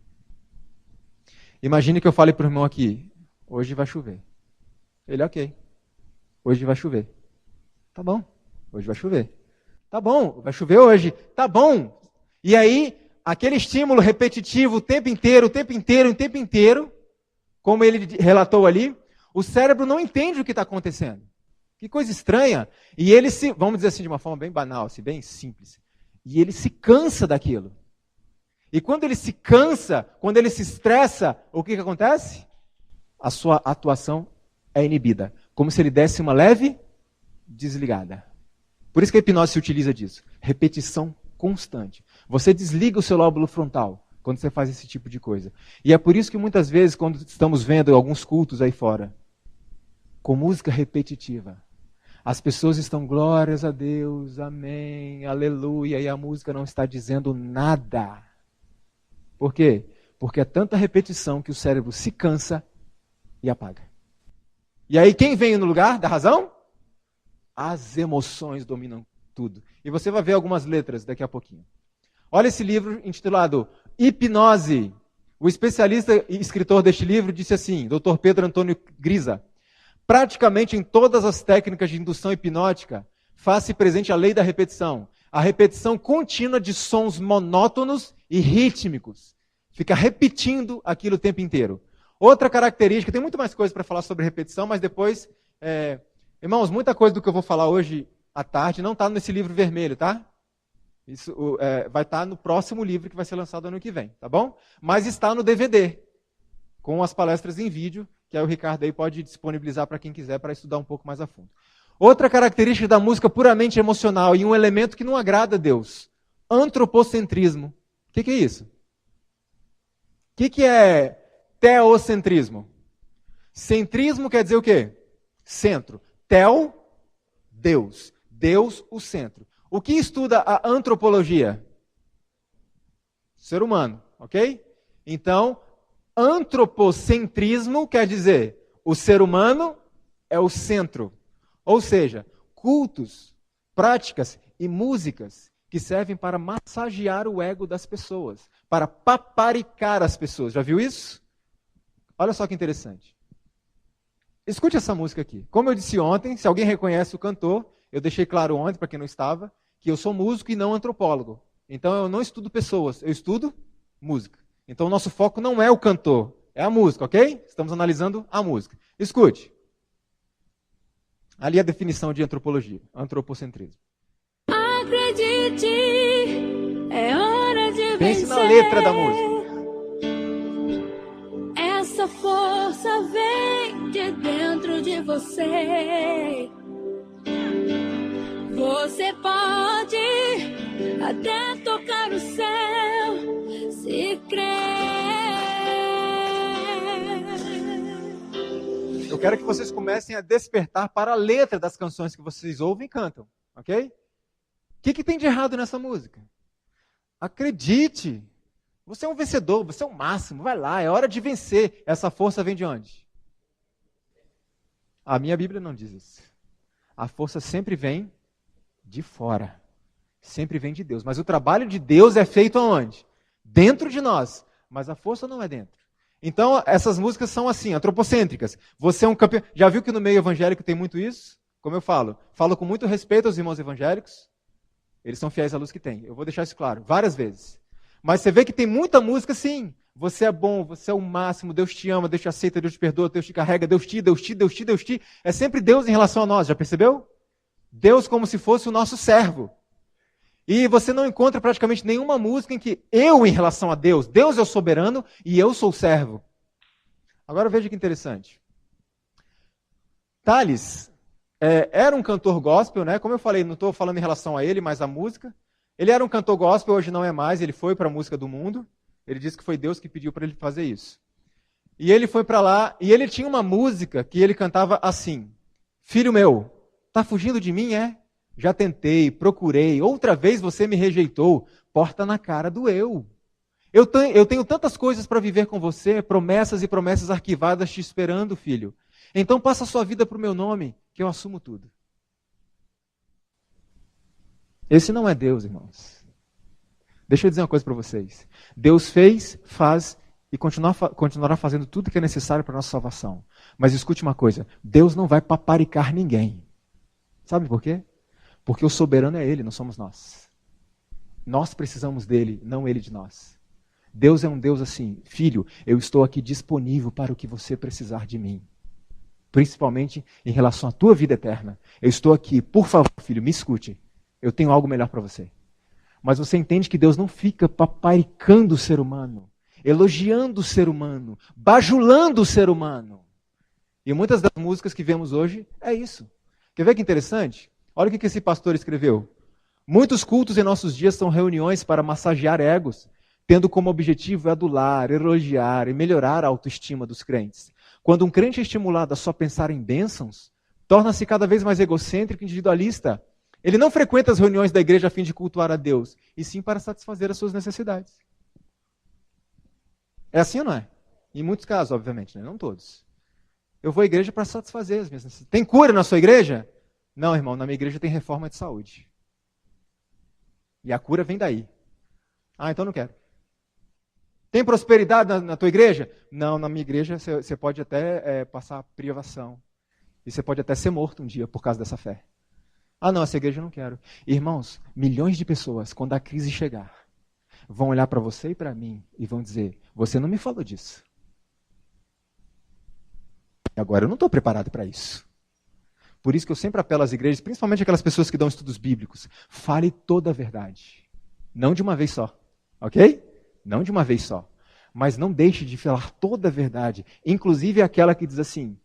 Imagine que eu fale para o irmão aqui: hoje vai chover. Ele, ok. Hoje vai chover. Tá bom. Hoje vai chover. Tá bom, vai chover hoje. Tá bom. E aí, aquele estímulo repetitivo o tempo inteiro, o tempo inteiro, o tempo inteiro, como ele relatou ali, o cérebro não entende o que está acontecendo. Que coisa estranha. E ele se, vamos dizer assim de uma forma bem banal, assim, bem simples, e ele se cansa daquilo. E quando ele se cansa, quando ele se estressa, o que acontece? A sua atuação é inibida. Como se ele desse uma leve desligada. Por isso que a hipnose se utiliza disso. Repetição constante. Você desliga o seu lóbulo frontal quando você faz esse tipo de coisa. E é por isso que muitas vezes, quando estamos vendo alguns cultos aí fora, com música repetitiva, as pessoas estão glórias a Deus, amém, aleluia, e a música não está dizendo nada. Por quê? Porque é tanta repetição que o cérebro se cansa e apaga. E aí quem vem no lugar da razão? As emoções dominam tudo. E você vai ver algumas letras daqui a pouquinho. Olha esse livro intitulado Hipnose. O especialista e escritor deste livro disse assim, Dr. Pedro Antônio Grisa: praticamente em todas as técnicas de indução hipnótica, faz-se presente a lei da repetição. A repetição contínua de sons monótonos e rítmicos. Fica repetindo aquilo o tempo inteiro. Outra característica, tem muito mais coisa para falar sobre repetição, mas depois, irmãos, muita coisa do que eu vou falar hoje à tarde não está nesse livro vermelho, tá? Isso vai estar no próximo livro que vai ser lançado ano que vem, tá bom? Mas está no DVD, com as palestras em vídeo, que aí o Ricardo aí pode disponibilizar para quem quiser para estudar um pouco mais a fundo. Outra característica da música puramente emocional e um elemento que não agrada a Deus: antropocentrismo. O que é isso? O que é teocentrismo? Centrismo quer dizer o quê? Centro. Teo, Deus. Deus, o centro. O que estuda a antropologia? Ser humano, ok? Então, antropocentrismo quer dizer o ser humano é o centro. Ou seja, cultos, práticas e músicas que servem para massagear o ego das pessoas, para paparicar as pessoas. Já viu isso? Olha só que interessante. Escute essa música aqui. Como eu disse ontem, se alguém reconhece o cantor, eu deixei claro ontem, para quem não estava, que eu sou músico e não antropólogo. Então eu não estudo pessoas, eu estudo música. Então o nosso foco não é o cantor, é a música, ok? Estamos analisando a música. Escute. Ali é a definição de antropologia, antropocentrismo.
Acredite, é hora de
Pense
vencer.
na letra da música.
Essa força vem de dentro de de você. Você pode até tocar o céu se crer.
Eu quero que vocês comecem a despertar para a letra das canções que vocês ouvem e cantam, ok? O que tem de errado nessa música? Acredite, você é um vencedor, você é o máximo, vai lá, é hora de vencer. Essa força vem de onde? A minha Bíblia não diz isso. A força sempre vem de fora, sempre vem de Deus. Mas o trabalho de Deus é feito aonde? Dentro de nós, mas a força não é dentro. Então, essas músicas são assim, antropocêntricas. Você é um campeão. Já viu que no meio evangélico tem muito isso? Como eu falo com muito respeito aos irmãos evangélicos. Eles são fiéis à luz que têm. Eu vou deixar isso claro, várias vezes. Mas você vê que tem muita música assim. Você é bom, você é o máximo, Deus te ama, Deus te aceita, Deus te perdoa, Deus te carrega, Deus te. É sempre Deus em relação a nós, já percebeu? Deus como se fosse o nosso servo. E você não encontra praticamente nenhuma música em que eu em relação a Deus, Deus é o soberano e eu sou o servo. Agora veja que interessante. Thales era um cantor gospel, né? Como eu falei, não estou falando em relação a ele, mas a música. Ele era um cantor gospel, hoje não é mais, ele foi para a música do mundo. Ele disse que foi Deus que pediu para ele fazer isso. E ele foi para lá, e ele tinha uma música que ele cantava assim: Filho meu, tá fugindo de mim, é? Já tentei, procurei, outra vez você me rejeitou, porta na cara do eu. Eu tenho tantas coisas para viver com você, promessas e promessas arquivadas te esperando, filho. Então passa a sua vida para o meu nome, que eu assumo tudo. Esse não é Deus, irmãos. Deixa eu dizer uma coisa para vocês. Deus fez, faz e continuará fazendo tudo que é necessário para a nossa salvação. Mas escute uma coisa, Deus não vai paparicar ninguém. Sabe por quê? Porque o soberano é Ele, não somos nós. Nós precisamos dele, não Ele de nós. Deus é um Deus assim: filho, eu estou aqui disponível para o que você precisar de mim. Principalmente em relação à tua vida eterna. Eu estou aqui, por favor, filho, me escute. Eu tenho algo melhor para você. Mas você entende que Deus não fica paparicando o ser humano, elogiando o ser humano, bajulando o ser humano. E muitas das músicas que vemos hoje é isso. Quer ver que interessante? Olha o que esse pastor escreveu. Muitos cultos em nossos dias são reuniões para massagear egos, tendo como objetivo adular, elogiar e melhorar a autoestima dos crentes. Quando um crente é estimulado a só pensar em bênçãos, torna-se cada vez mais egocêntrico e individualista. Ele não frequenta as reuniões da igreja a fim de cultuar a Deus, e sim para satisfazer as suas necessidades. É assim ou não é? Em muitos casos, obviamente, né? Não todos. Eu vou à igreja para satisfazer as minhas necessidades. Tem cura na sua igreja? Não, irmão, na minha igreja tem reforma de saúde. E a cura vem daí. Ah, então não quero. Tem prosperidade na tua igreja? Não, na minha igreja você pode até passar privação. E você pode até ser morto um dia por causa dessa fé. Ah, não, essa igreja eu não quero. Irmãos, milhões de pessoas, quando a crise chegar, vão olhar para você e para mim e vão dizer: você não me falou disso. Agora eu não estou preparado para isso. Por isso que eu sempre apelo às igrejas, principalmente aquelas pessoas que dão estudos bíblicos, fale toda a verdade. Não de uma vez só, ok? Não de uma vez só. Mas não deixe de falar toda a verdade, inclusive aquela que diz assim: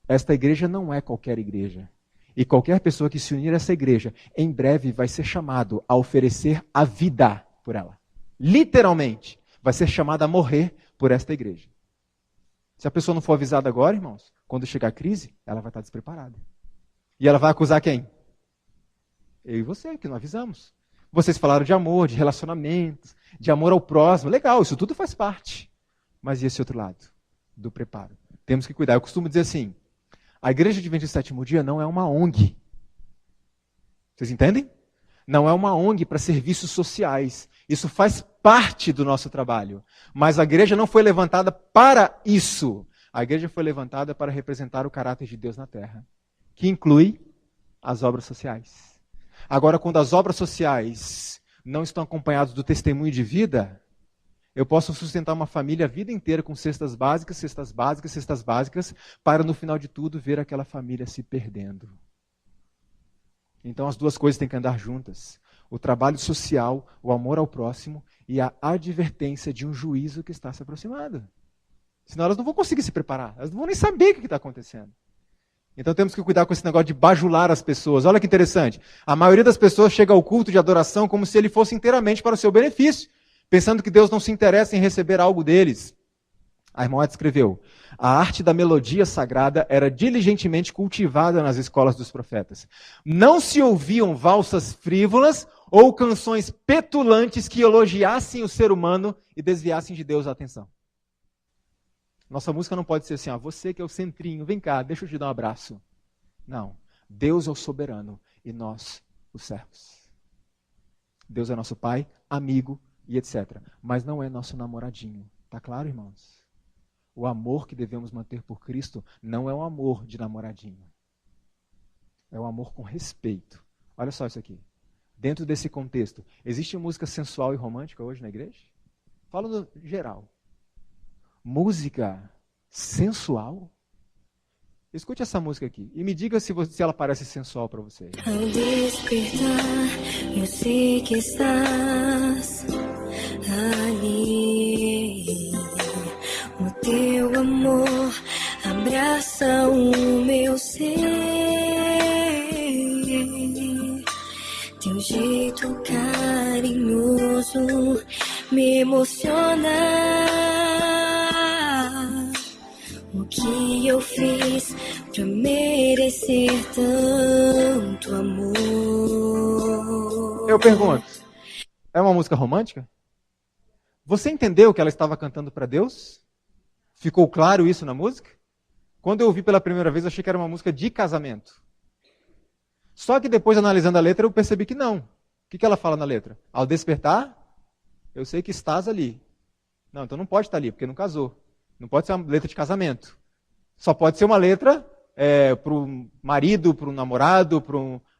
esta igreja não é qualquer igreja. E qualquer pessoa que se unir a essa igreja, em breve vai ser chamado a oferecer a vida por ela. Literalmente, vai ser chamado a morrer por esta igreja. Se a pessoa não for avisada agora, irmãos, quando chegar a crise, ela vai estar despreparada. E ela vai acusar quem? Eu e você, que não avisamos. Vocês falaram de amor, de relacionamentos, de amor ao próximo. Legal, isso tudo faz parte. Mas e esse outro lado? Do preparo. Temos que cuidar. Eu costumo dizer assim: a Igreja Adventista do Sétimo Dia não é uma ONG. Vocês entendem? Não é uma ONG para serviços sociais. Isso faz parte do nosso trabalho. Mas a igreja não foi levantada para isso. A igreja foi levantada para representar o caráter de Deus na terra, que inclui as obras sociais. Agora, quando as obras sociais não estão acompanhadas do testemunho de vida, eu posso sustentar uma família a vida inteira com cestas básicas, para no final de tudo ver aquela família se perdendo. Então as duas coisas têm que andar juntas. O trabalho social, o amor ao próximo e a advertência de um juízo que está se aproximando. Senão elas não vão conseguir se preparar, elas não vão nem saber o que está acontecendo. Então temos que cuidar com esse negócio de bajular as pessoas. Olha que interessante. A maioria das pessoas chega ao culto de adoração como se ele fosse inteiramente para o seu benefício, pensando que Deus não se interessa em receber algo deles. A irmã White escreveu: a arte da melodia sagrada era diligentemente cultivada nas escolas dos profetas. Não se ouviam valsas frívolas ou canções petulantes que elogiassem o ser humano e desviassem de Deus a atenção. Nossa música não pode ser assim, você que é o centrinho, vem cá, deixa eu te dar um abraço. Não, Deus é o soberano e nós os servos. Deus é nosso pai, amigo e etc. Mas não é nosso namoradinho. Tá claro, irmãos? O amor que devemos manter por Cristo não é um amor de namoradinho. É um amor com respeito. Olha só isso aqui. Dentro desse contexto, existe música sensual e romântica hoje na igreja? Falo no geral. Música sensual? Escute essa música aqui e me diga se ela parece sensual para você.
Ao despertar, eu sei que estás ali. O teu amor abraça o meu ser. Teu jeito carinhoso me emociona. O que eu fiz pra merecer tanto amor?
Eu pergunto, é uma música romântica? Você entendeu que ela estava cantando para Deus? Ficou claro isso na música? Quando eu ouvi pela primeira vez, eu achei que era uma música de casamento. Só que depois, analisando a letra, eu percebi que não. O que ela fala na letra? Ao despertar, eu sei que estás ali. Não, então não pode estar ali, porque não casou. Não pode ser uma letra de casamento. Só pode ser uma letra para o marido, para o namorado,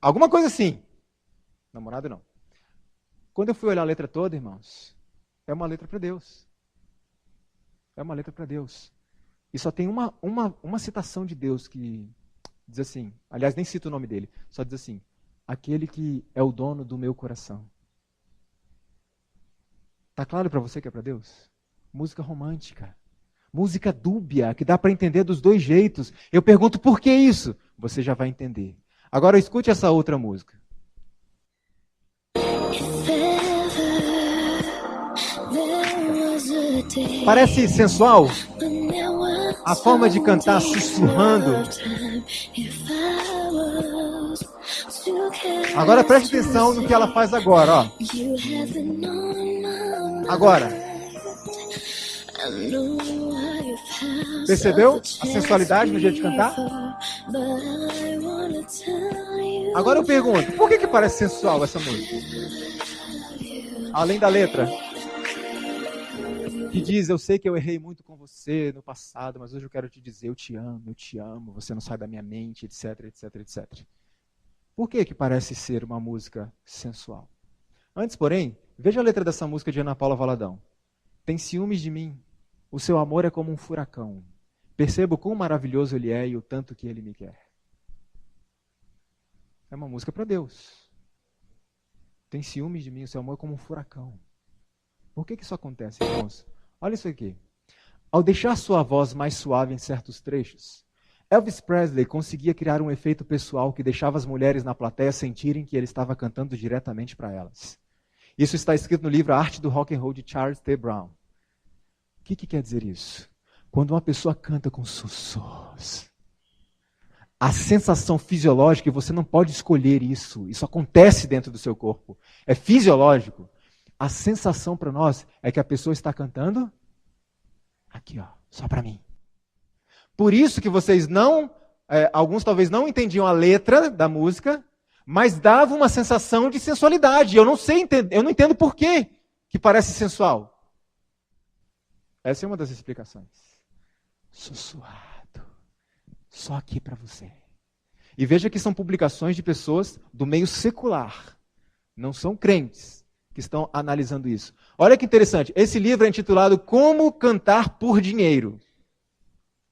alguma coisa assim. Namorado não. Quando eu fui olhar a letra toda, irmãos, é uma letra para Deus. É uma letra para Deus. E só tem uma citação de Deus que diz assim, aliás, nem cito o nome dele, só diz assim, aquele que é o dono do meu coração. Tá claro para você que é para Deus? Música romântica. Música dúbia, que dá para entender dos dois jeitos. Eu pergunto, por que isso? Você já vai entender. Agora escute essa outra música. Parece sensual? A forma de cantar sussurrando. Agora preste atenção no que ela faz agora, ó. Agora. Percebeu a sensualidade no jeito de cantar? Agora eu pergunto, por que parece sensual essa música? Além da letra, que diz, eu sei que eu errei muito com você no passado, mas hoje eu quero te dizer, eu te amo, você não sai da minha mente, etc, etc, etc. Por que parece ser uma música sensual? Antes, porém, veja a letra dessa música de Ana Paula Valadão. Tem ciúmes de mim, o seu amor é como um furacão. Percebo quão maravilhoso ele é e o tanto que ele me quer. É uma música para Deus. Tem ciúmes de mim, o seu amor é como um furacão. Por que isso acontece, irmãos? Olha isso aqui. Ao deixar sua voz mais suave em certos trechos, Elvis Presley conseguia criar um efeito pessoal que deixava as mulheres na plateia sentirem que ele estava cantando diretamente para elas. Isso está escrito no livro A Arte do Rock and Roll de Charles T. Brown. O que quer dizer isso? Quando uma pessoa canta com sussurros, a sensação fisiológica, você não pode escolher isso. Isso acontece dentro do seu corpo. É fisiológico. A sensação para nós é que a pessoa está cantando aqui, ó, só para mim. Por isso que vocês alguns talvez não entendiam a letra da música, mas dava uma sensação de sensualidade. Eu não entendo por que parece sensual. Essa é uma das explicações. Sussurrado. Só aqui para você. E veja que são publicações de pessoas do meio secular. Não são crentes que estão analisando isso. Olha que interessante. Esse livro é intitulado Como Cantar por Dinheiro,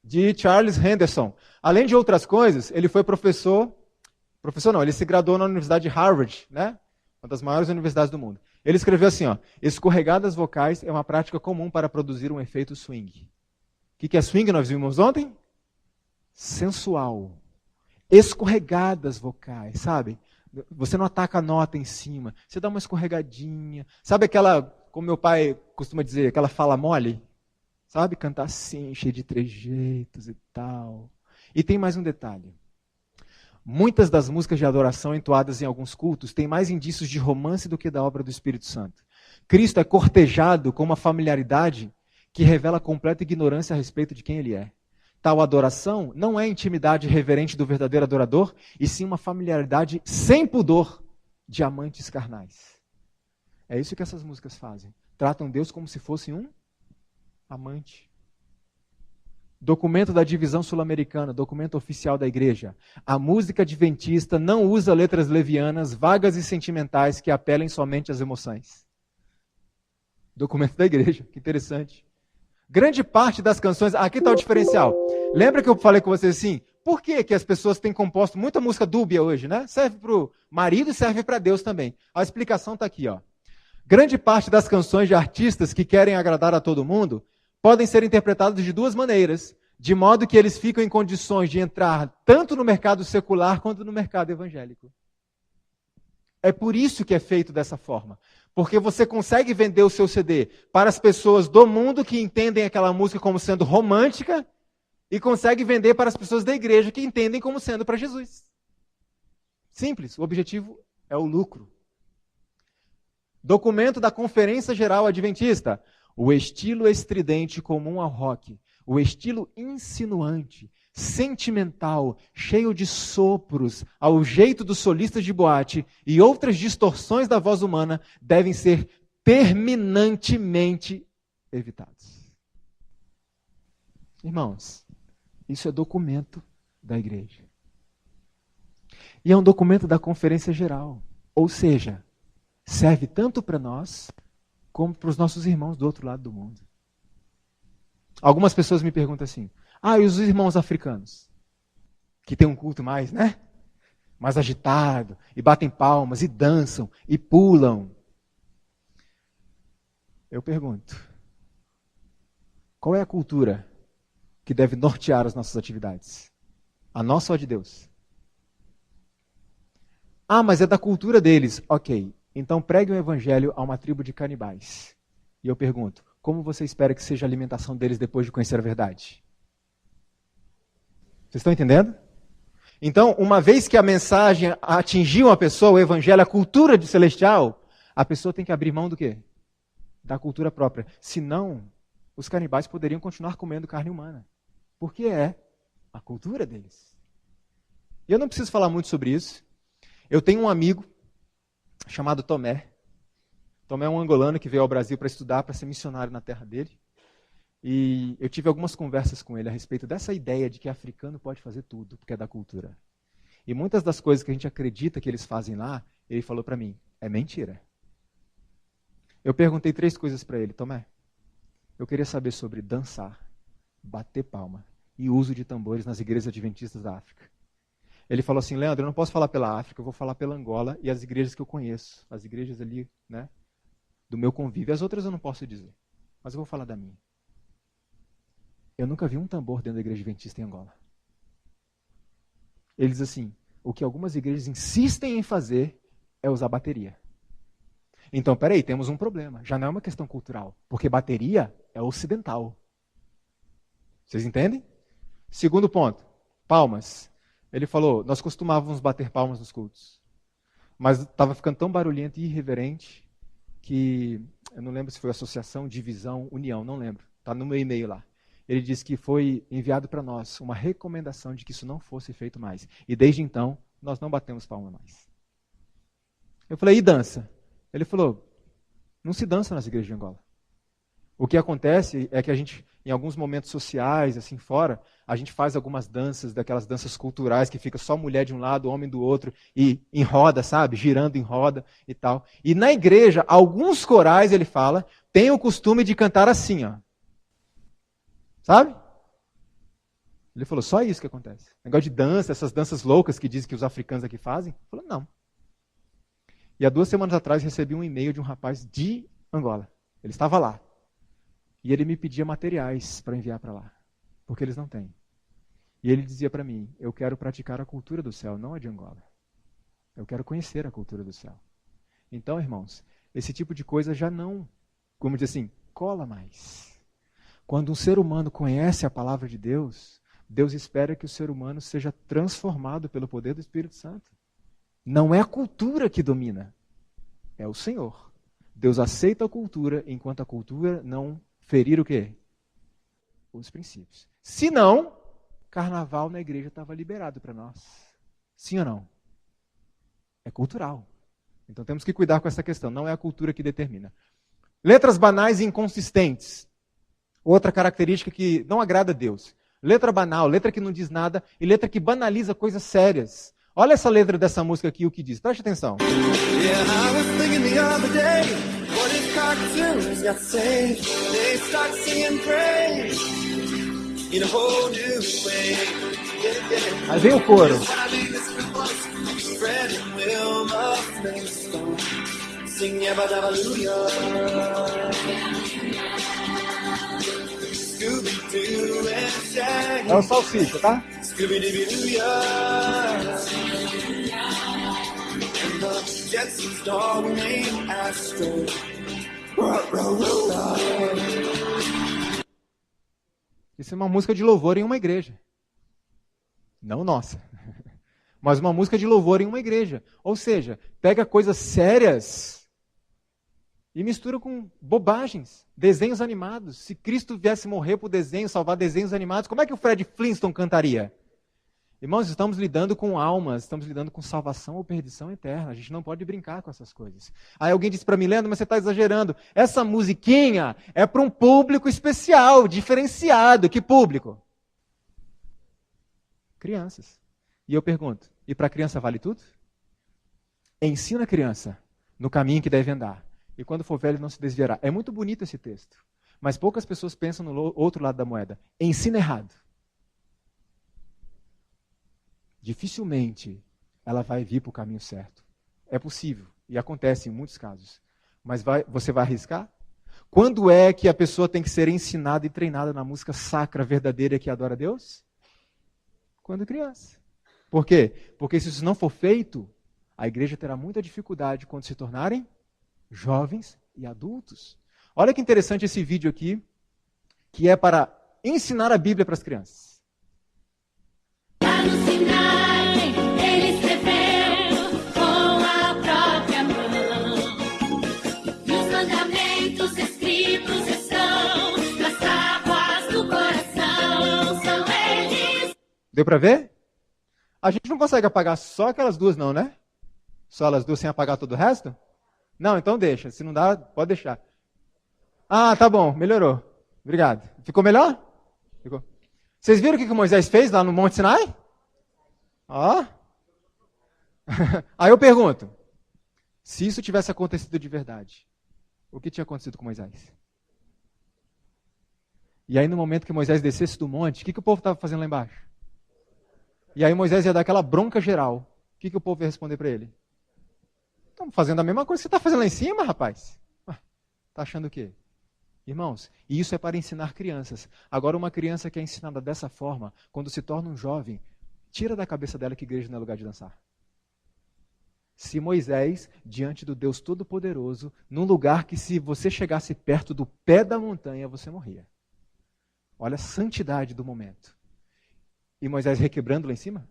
de Charles Henderson. Além de outras coisas, ele foi ele se graduou na Universidade de Harvard, né? Uma das maiores universidades do mundo. Ele escreveu assim, ó, escorregadas vocais é uma prática comum para produzir um efeito swing. O que é swing? Nós vimos ontem? Sensual. escorregadas vocais, sabe? Você não ataca a nota em cima, você dá uma escorregadinha. Sabe aquela, como meu pai costuma dizer, aquela fala mole? Sabe? Cantar assim, cheio de trejeitos e tal. E tem mais um detalhe. Muitas das músicas de adoração entoadas em alguns cultos têm mais indícios de romance do que da obra do Espírito Santo. Cristo é cortejado com uma familiaridade que revela completa ignorância a respeito de quem ele é. Tal adoração não é intimidade reverente do verdadeiro adorador, e sim uma familiaridade sem pudor de amantes carnais. É isso que essas músicas fazem. Tratam Deus como se fosse um amante. Documento da divisão sul-americana, documento oficial da igreja. A música adventista não usa letras levianas, vagas e sentimentais que apelem somente às emoções. Documento da igreja, que interessante. Grande parte das canções... Aqui está o diferencial. Lembra que eu falei com vocês assim? Por que as pessoas têm composto muita música dúbia hoje, né? Serve para o marido e serve para Deus também. A explicação está aqui, ó. Grande parte das canções de artistas que querem agradar a todo mundo podem ser interpretados de duas maneiras, de modo que eles ficam em condições de entrar tanto no mercado secular quanto no mercado evangélico. É por isso que é feito dessa forma. Porque você consegue vender o seu CD para as pessoas do mundo que entendem aquela música como sendo romântica e consegue vender para as pessoas da igreja que entendem como sendo para Jesus. Simples, o objetivo é o lucro. Documento da Conferência Geral Adventista. O estilo estridente comum ao rock, o estilo insinuante, sentimental, cheio de sopros, ao jeito dos solistas de boate e outras distorções da voz humana devem ser terminantemente evitados. Irmãos, isso é documento da igreja. E é um documento da Conferência Geral, ou seja, serve tanto para nós como para os nossos irmãos do outro lado do mundo. Algumas pessoas me perguntam assim, e os irmãos africanos? Que tem um culto mais, né? Mais agitado, e batem palmas, e dançam, e pulam. Eu pergunto, qual é a cultura que deve nortear as nossas atividades? A nossa ou a de Deus? Mas é da cultura deles. Ok. Então pregue o evangelho a uma tribo de canibais. E eu pergunto, como você espera que seja a alimentação deles depois de conhecer a verdade? Vocês estão entendendo? Então, uma vez que a mensagem atingiu uma pessoa, o evangelho, a cultura celestial, a pessoa tem que abrir mão do quê? Da cultura própria. Senão, os canibais poderiam continuar comendo carne humana. Porque é a cultura deles. E eu não preciso falar muito sobre isso. Eu tenho um amigo chamado Tomé. Tomé é um angolano que veio ao Brasil para estudar, para ser missionário na terra dele. E eu tive algumas conversas com ele a respeito dessa ideia de que africano pode fazer tudo, porque é da cultura. E muitas das coisas que a gente acredita que eles fazem lá, ele falou para mim, é mentira. Eu perguntei 3 coisas para ele. Tomé, eu queria saber sobre dançar, bater palma e uso de tambores nas igrejas adventistas da África. Ele falou assim, Leandro, eu não posso falar pela África, eu vou falar pela Angola e as igrejas que eu conheço, as igrejas ali, né, do meu convívio. As outras eu não posso dizer, mas eu vou falar da minha. Eu nunca vi um tambor dentro da igreja adventista em Angola. Ele diz assim, o que algumas igrejas insistem em fazer é usar bateria. Então, peraí, temos um problema. Já não é uma questão cultural, porque bateria é ocidental. Vocês entendem? Segundo ponto, palmas. Ele falou, nós costumávamos bater palmas nos cultos, mas estava ficando tão barulhento e irreverente que, eu não lembro se foi associação, divisão, união, não lembro. Está no meu e-mail lá. Ele disse que foi enviado para nós uma recomendação de que isso não fosse feito mais. E desde então, nós não batemos palma mais. Eu falei, e dança? Ele falou, não se dança nas igrejas de Angola. O que acontece é que a gente, em alguns momentos sociais, assim fora, a gente faz algumas danças, daquelas danças culturais que fica só mulher de um lado, homem do outro, e em roda, sabe? Girando em roda e tal. E na igreja, alguns corais, ele fala, têm o costume de cantar assim, ó. Sabe? Ele falou, só isso que acontece. Negócio de dança, essas danças loucas que dizem que os africanos aqui fazem. Ele falou, não. E há 2 semanas atrás recebi um e-mail de um rapaz de Angola. Ele estava lá. E ele me pedia materiais para enviar para lá. Porque eles não têm. E ele dizia para mim, eu quero praticar a cultura do céu, não a de Angola. Eu quero conhecer a cultura do céu. Então, irmãos, esse tipo de coisa já não, como diz assim, cola mais. Quando um ser humano conhece a palavra de Deus, Deus espera que o ser humano seja transformado pelo poder do Espírito Santo. Não é a cultura que domina, é o Senhor. Deus aceita a cultura, enquanto a cultura não ferir o quê? Os princípios. Se não, carnaval na igreja estava liberado para nós. Sim ou não? É cultural. Então temos que cuidar com essa questão. Não é a cultura que determina. Letras banais e inconsistentes. Outra característica que não agrada a Deus. Letra banal, letra que não diz nada e letra que banaliza coisas sérias. Olha essa letra dessa música aqui, o que diz. Preste atenção. Aí vem o coro. É o salsicha, tá? Isso é uma música de louvor em uma igreja. Não nossa. Mas uma música de louvor em uma igreja. Ou seja, pega coisas sérias e mistura com bobagens, desenhos animados. Se Cristo viesse morrer por desenho, salvar desenhos animados, como é que o Fred Flintstone cantaria? Irmãos, estamos lidando com almas, estamos lidando com salvação ou perdição eterna. A gente não pode brincar com essas coisas. Aí alguém disse para mim, Leandro, mas você está exagerando. Essa musiquinha é para um público especial, diferenciado. Que público? Crianças. E eu pergunto, e para a criança vale tudo? Ensina a criança no caminho que deve andar. E quando for velho não se desviará. É muito bonito esse texto. Mas poucas pessoas pensam no outro lado da moeda. Ensina errado. Dificilmente ela vai vir para o caminho certo. É possível, e acontece em muitos casos. Mas você vai arriscar? Quando é que a pessoa tem que ser ensinada e treinada na música sacra, verdadeira, que adora a Deus? Quando criança. Por quê? Porque se isso não for feito, a igreja terá muita dificuldade quando se tornarem jovens e adultos. Olha que interessante esse vídeo aqui, que é para ensinar a Bíblia para as crianças.
Lá no Sinai, ele escreveu com a própria mão. E os mandamentos escritos estão nas tábuas do coração. São eles.
Deu para ver? A gente não consegue apagar só aquelas duas não, né? Só elas duas sem apagar todo o resto? Não, então deixa. Se não dá, pode deixar. Ah, tá bom. Melhorou. Obrigado. Ficou melhor? Ficou. Vocês viram o que Moisés fez lá no Monte Sinai? Ó. Aí eu pergunto, se isso tivesse acontecido de verdade, o que tinha acontecido com Moisés? E aí no momento que Moisés descesse do monte, o que o povo estava fazendo lá embaixo? E aí Moisés ia dar aquela bronca geral. O que o povo ia responder para ele? Estamos fazendo a mesma coisa que você está fazendo lá em cima, rapaz. Está achando o quê? Irmãos, e isso é para ensinar crianças. Agora, uma criança que é ensinada dessa forma, quando se torna um jovem, tira da cabeça dela que igreja não é lugar de dançar. Se Moisés, diante do Deus Todo-Poderoso, num lugar que se você chegasse perto do pé da montanha, você morria. Olha a santidade do momento. E Moisés requebrando lá em cima?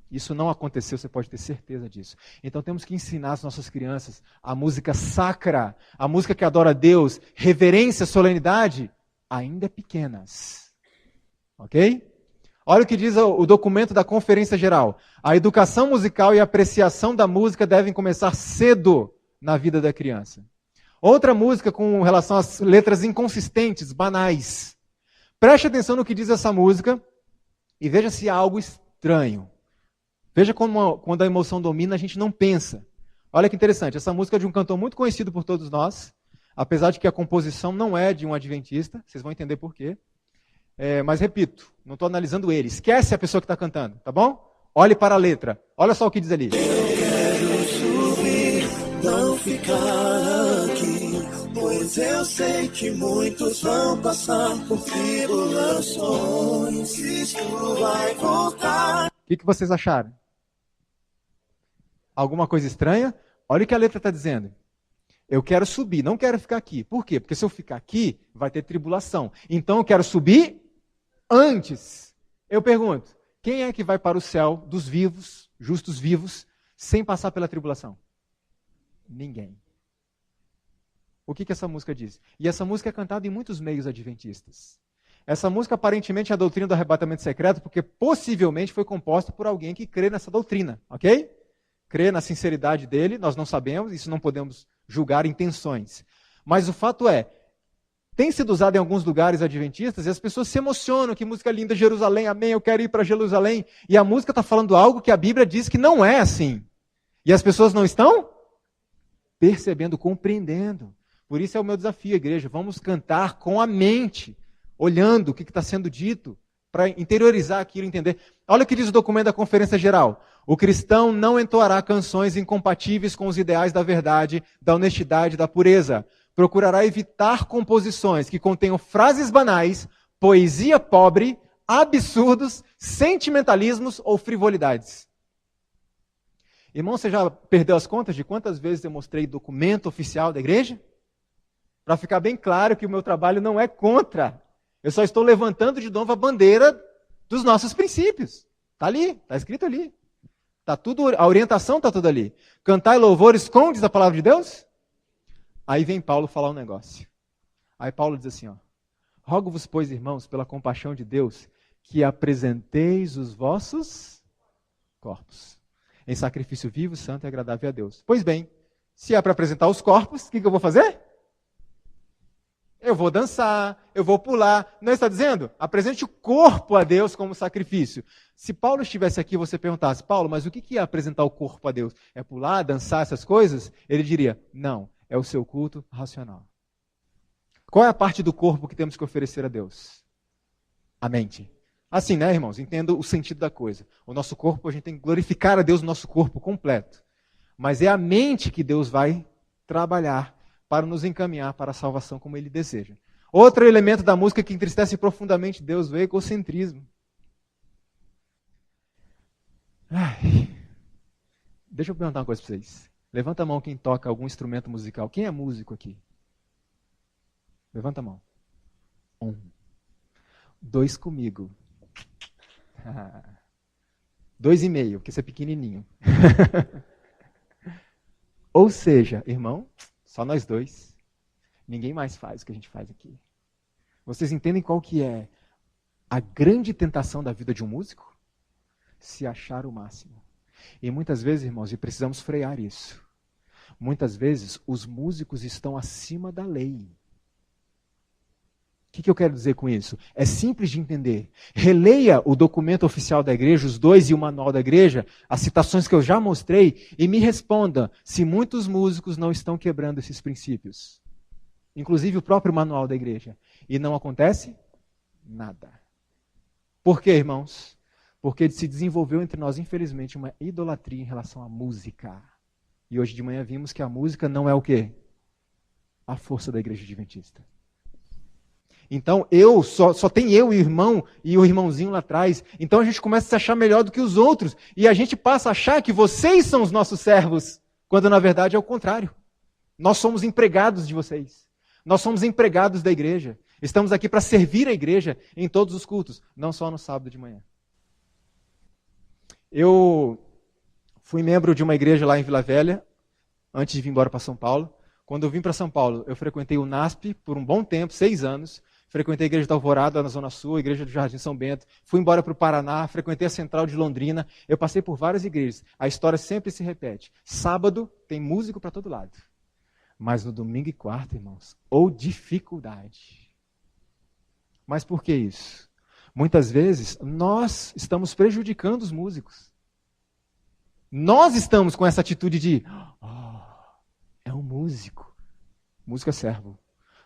Isso não aconteceu, você pode ter certeza disso. Então temos que ensinar as nossas crianças a música sacra, a música que adora a Deus, reverência, solenidade, ainda pequenas. Ok? Olha o que diz o documento da Conferência Geral. A educação musical e a apreciação da música devem começar cedo na vida da criança. Outra música com relação às letras inconsistentes, banais. Preste atenção no que diz essa música e veja se há algo estranho. Veja como quando a emoção domina, a gente não pensa. Olha que interessante, essa música é de um cantor muito conhecido por todos nós, apesar de que a composição não é de um adventista, vocês vão entender por quê. Mas repito, não estou analisando ele, esquece a pessoa que está cantando, tá bom? Olhe para a letra, olha só o que diz ali.
Eu quero subir, não ficar aqui, pois Pois eu sei que muitos vão passar por tribulações. Cristo vai voltar.
O que vocês acharam? Alguma coisa estranha? Olha o que a letra está dizendo. Eu quero subir, não quero ficar aqui. Por quê? Porque se eu ficar aqui, vai ter tribulação. Então eu quero subir antes. Eu pergunto, quem é que vai para o céu dos vivos, justos vivos, sem passar pela tribulação? Ninguém. O que essa música diz? E essa música é cantada em muitos meios adventistas. Essa música aparentemente é a doutrina do arrebatamento secreto, porque possivelmente foi composta por alguém que crê nessa doutrina, ok? Crê na sinceridade dele, nós não sabemos, isso não podemos julgar intenções. Mas o fato é, tem sido usado em alguns lugares adventistas e as pessoas se emocionam, que música linda, Jerusalém, amém, eu quero ir para Jerusalém. E a música está falando algo que a Bíblia diz que não é assim. E as pessoas não estão percebendo, compreendendo. Por isso é o meu desafio, igreja, vamos cantar com a mente, olhando o que está sendo dito, para interiorizar aquilo, entender. Olha o que diz o documento da Conferência Geral. O cristão não entoará canções incompatíveis com os ideais da verdade, da honestidade, da pureza. Procurará evitar composições que contenham frases banais, poesia pobre, absurdos, sentimentalismos ou frivolidades. Irmão, você já perdeu as contas de quantas vezes eu mostrei documento oficial da igreja? Para ficar bem claro que o meu trabalho não é contra. Eu só estou levantando de novo a bandeira dos nossos princípios. Está ali, está escrito ali. Tá tudo, a orientação está tudo ali. Cantai louvores com, diz a palavra de Deus? Aí vem Paulo falar um negócio. Aí Paulo diz assim, ó, rogo-vos, pois, irmãos, pela compaixão de Deus, que apresenteis os vossos corpos em sacrifício vivo, santo e agradável a Deus. Pois bem, se é para apresentar os corpos, o que eu vou fazer? Eu vou dançar, eu vou pular. Não está dizendo? Apresente o corpo a Deus como sacrifício. Se Paulo estivesse aqui e você perguntasse, Paulo, mas o que é apresentar o corpo a Deus? É pular, dançar, essas coisas? Ele diria, não, é o seu culto racional. Qual é a parte do corpo que temos que oferecer a Deus? A mente. Assim, né, irmãos? Entendo o sentido da coisa. O nosso corpo, a gente tem que glorificar a Deus no nosso corpo completo. Mas é a mente que Deus vai trabalhar para nos encaminhar para a salvação como Ele deseja. Outro elemento da música que entristece profundamente Deus, o egocentrismo. Deixa eu perguntar uma coisa para vocês. Levanta a mão quem toca algum instrumento musical. Quem é músico aqui? Levanta a mão. 1. 2 comigo. 2,5, porque você é pequenininho. Ou seja, irmão, só nós dois. Ninguém mais faz o que a gente faz aqui. Vocês entendem qual que é a grande tentação da vida de um músico? Se achar o máximo. E muitas vezes, irmãos, e precisamos frear isso. Muitas vezes, os músicos estão acima da lei. O que eu quero dizer com isso? É simples de entender. Releia o documento oficial da igreja, os 2 e o manual da igreja, as citações que eu já mostrei, e me responda se muitos músicos não estão quebrando esses princípios. Inclusive o próprio manual da igreja. E não acontece nada. Por quê, irmãos? Porque se desenvolveu entre nós, infelizmente, uma idolatria em relação à música. E hoje de manhã vimos que a música não é o quê? A força da igreja adventista. Então, só tem eu e o irmão e o irmãozinho lá atrás. Então a gente começa a se achar melhor do que os outros. E a gente passa a achar que vocês são os nossos servos. Quando na verdade é o contrário. Nós somos empregados de vocês. Nós somos empregados da igreja. Estamos aqui para servir a igreja em todos os cultos. Não só no sábado de manhã. Eu fui membro de uma igreja lá em Vila Velha. Antes de vir embora para São Paulo. Quando eu vim para São Paulo, eu frequentei o NASP por um bom tempo, 6 anos. Frequentei a igreja da Alvorada, na Zona Sul, a igreja do Jardim São Bento. Fui embora para o Paraná, frequentei a Central de Londrina. Eu passei por várias igrejas. A história sempre se repete. Sábado tem músico para todo lado. Mas no domingo e quarta, irmãos, ou dificuldade. Mas por que isso? Muitas vezes, nós estamos prejudicando os músicos. Nós estamos com essa atitude de, é um músico. Músico é servo.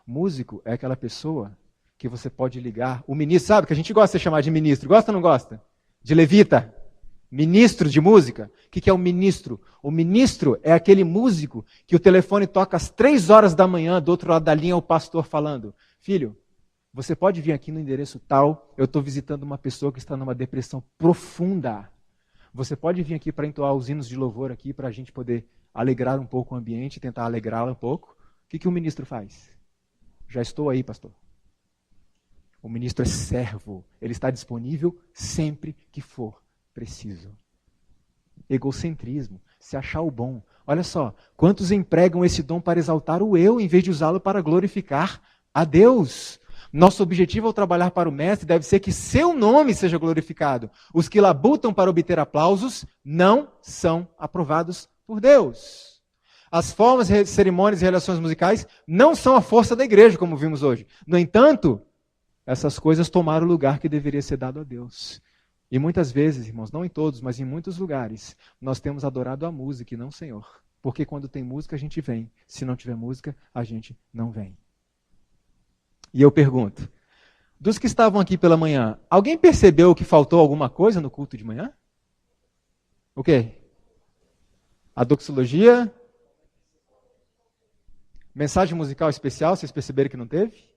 Músico é aquela pessoa que você pode ligar. O ministro, sabe que a gente gosta de ser chamado de ministro. Gosta ou não gosta? De levita. Ministro de música? O que é o ministro? O ministro é aquele músico que o telefone toca às 3 horas da manhã, do outro lado da linha, o pastor falando: filho, você pode vir aqui no endereço tal, eu estou visitando uma pessoa que está numa depressão profunda. Você pode vir aqui para entoar os hinos de louvor aqui, para a gente poder alegrar um pouco o ambiente, tentar alegrá-la um pouco. O que o ministro faz? Já estou aí, pastor. O ministro é servo, ele está disponível sempre que for preciso. Egocentrismo, se achar o bom. Olha só, quantos empregam esse dom para exaltar o eu, em vez de usá-lo para glorificar a Deus? Nosso objetivo ao trabalhar para o mestre deve ser que seu nome seja glorificado. Os que labutam para obter aplausos não são aprovados por Deus. As formas, cerimônias e relações musicais não são a força da igreja, como vimos hoje. No entanto, essas coisas tomaram o lugar que deveria ser dado a Deus. E muitas vezes, irmãos, não em todos, mas em muitos lugares, nós temos adorado a música e não o Senhor. Porque quando tem música, a gente vem. Se não tiver música, a gente não vem. E eu pergunto, dos que estavam aqui pela manhã, alguém percebeu que faltou alguma coisa no culto de manhã? O quê? A doxologia? Mensagem musical especial, vocês perceberam que não teve?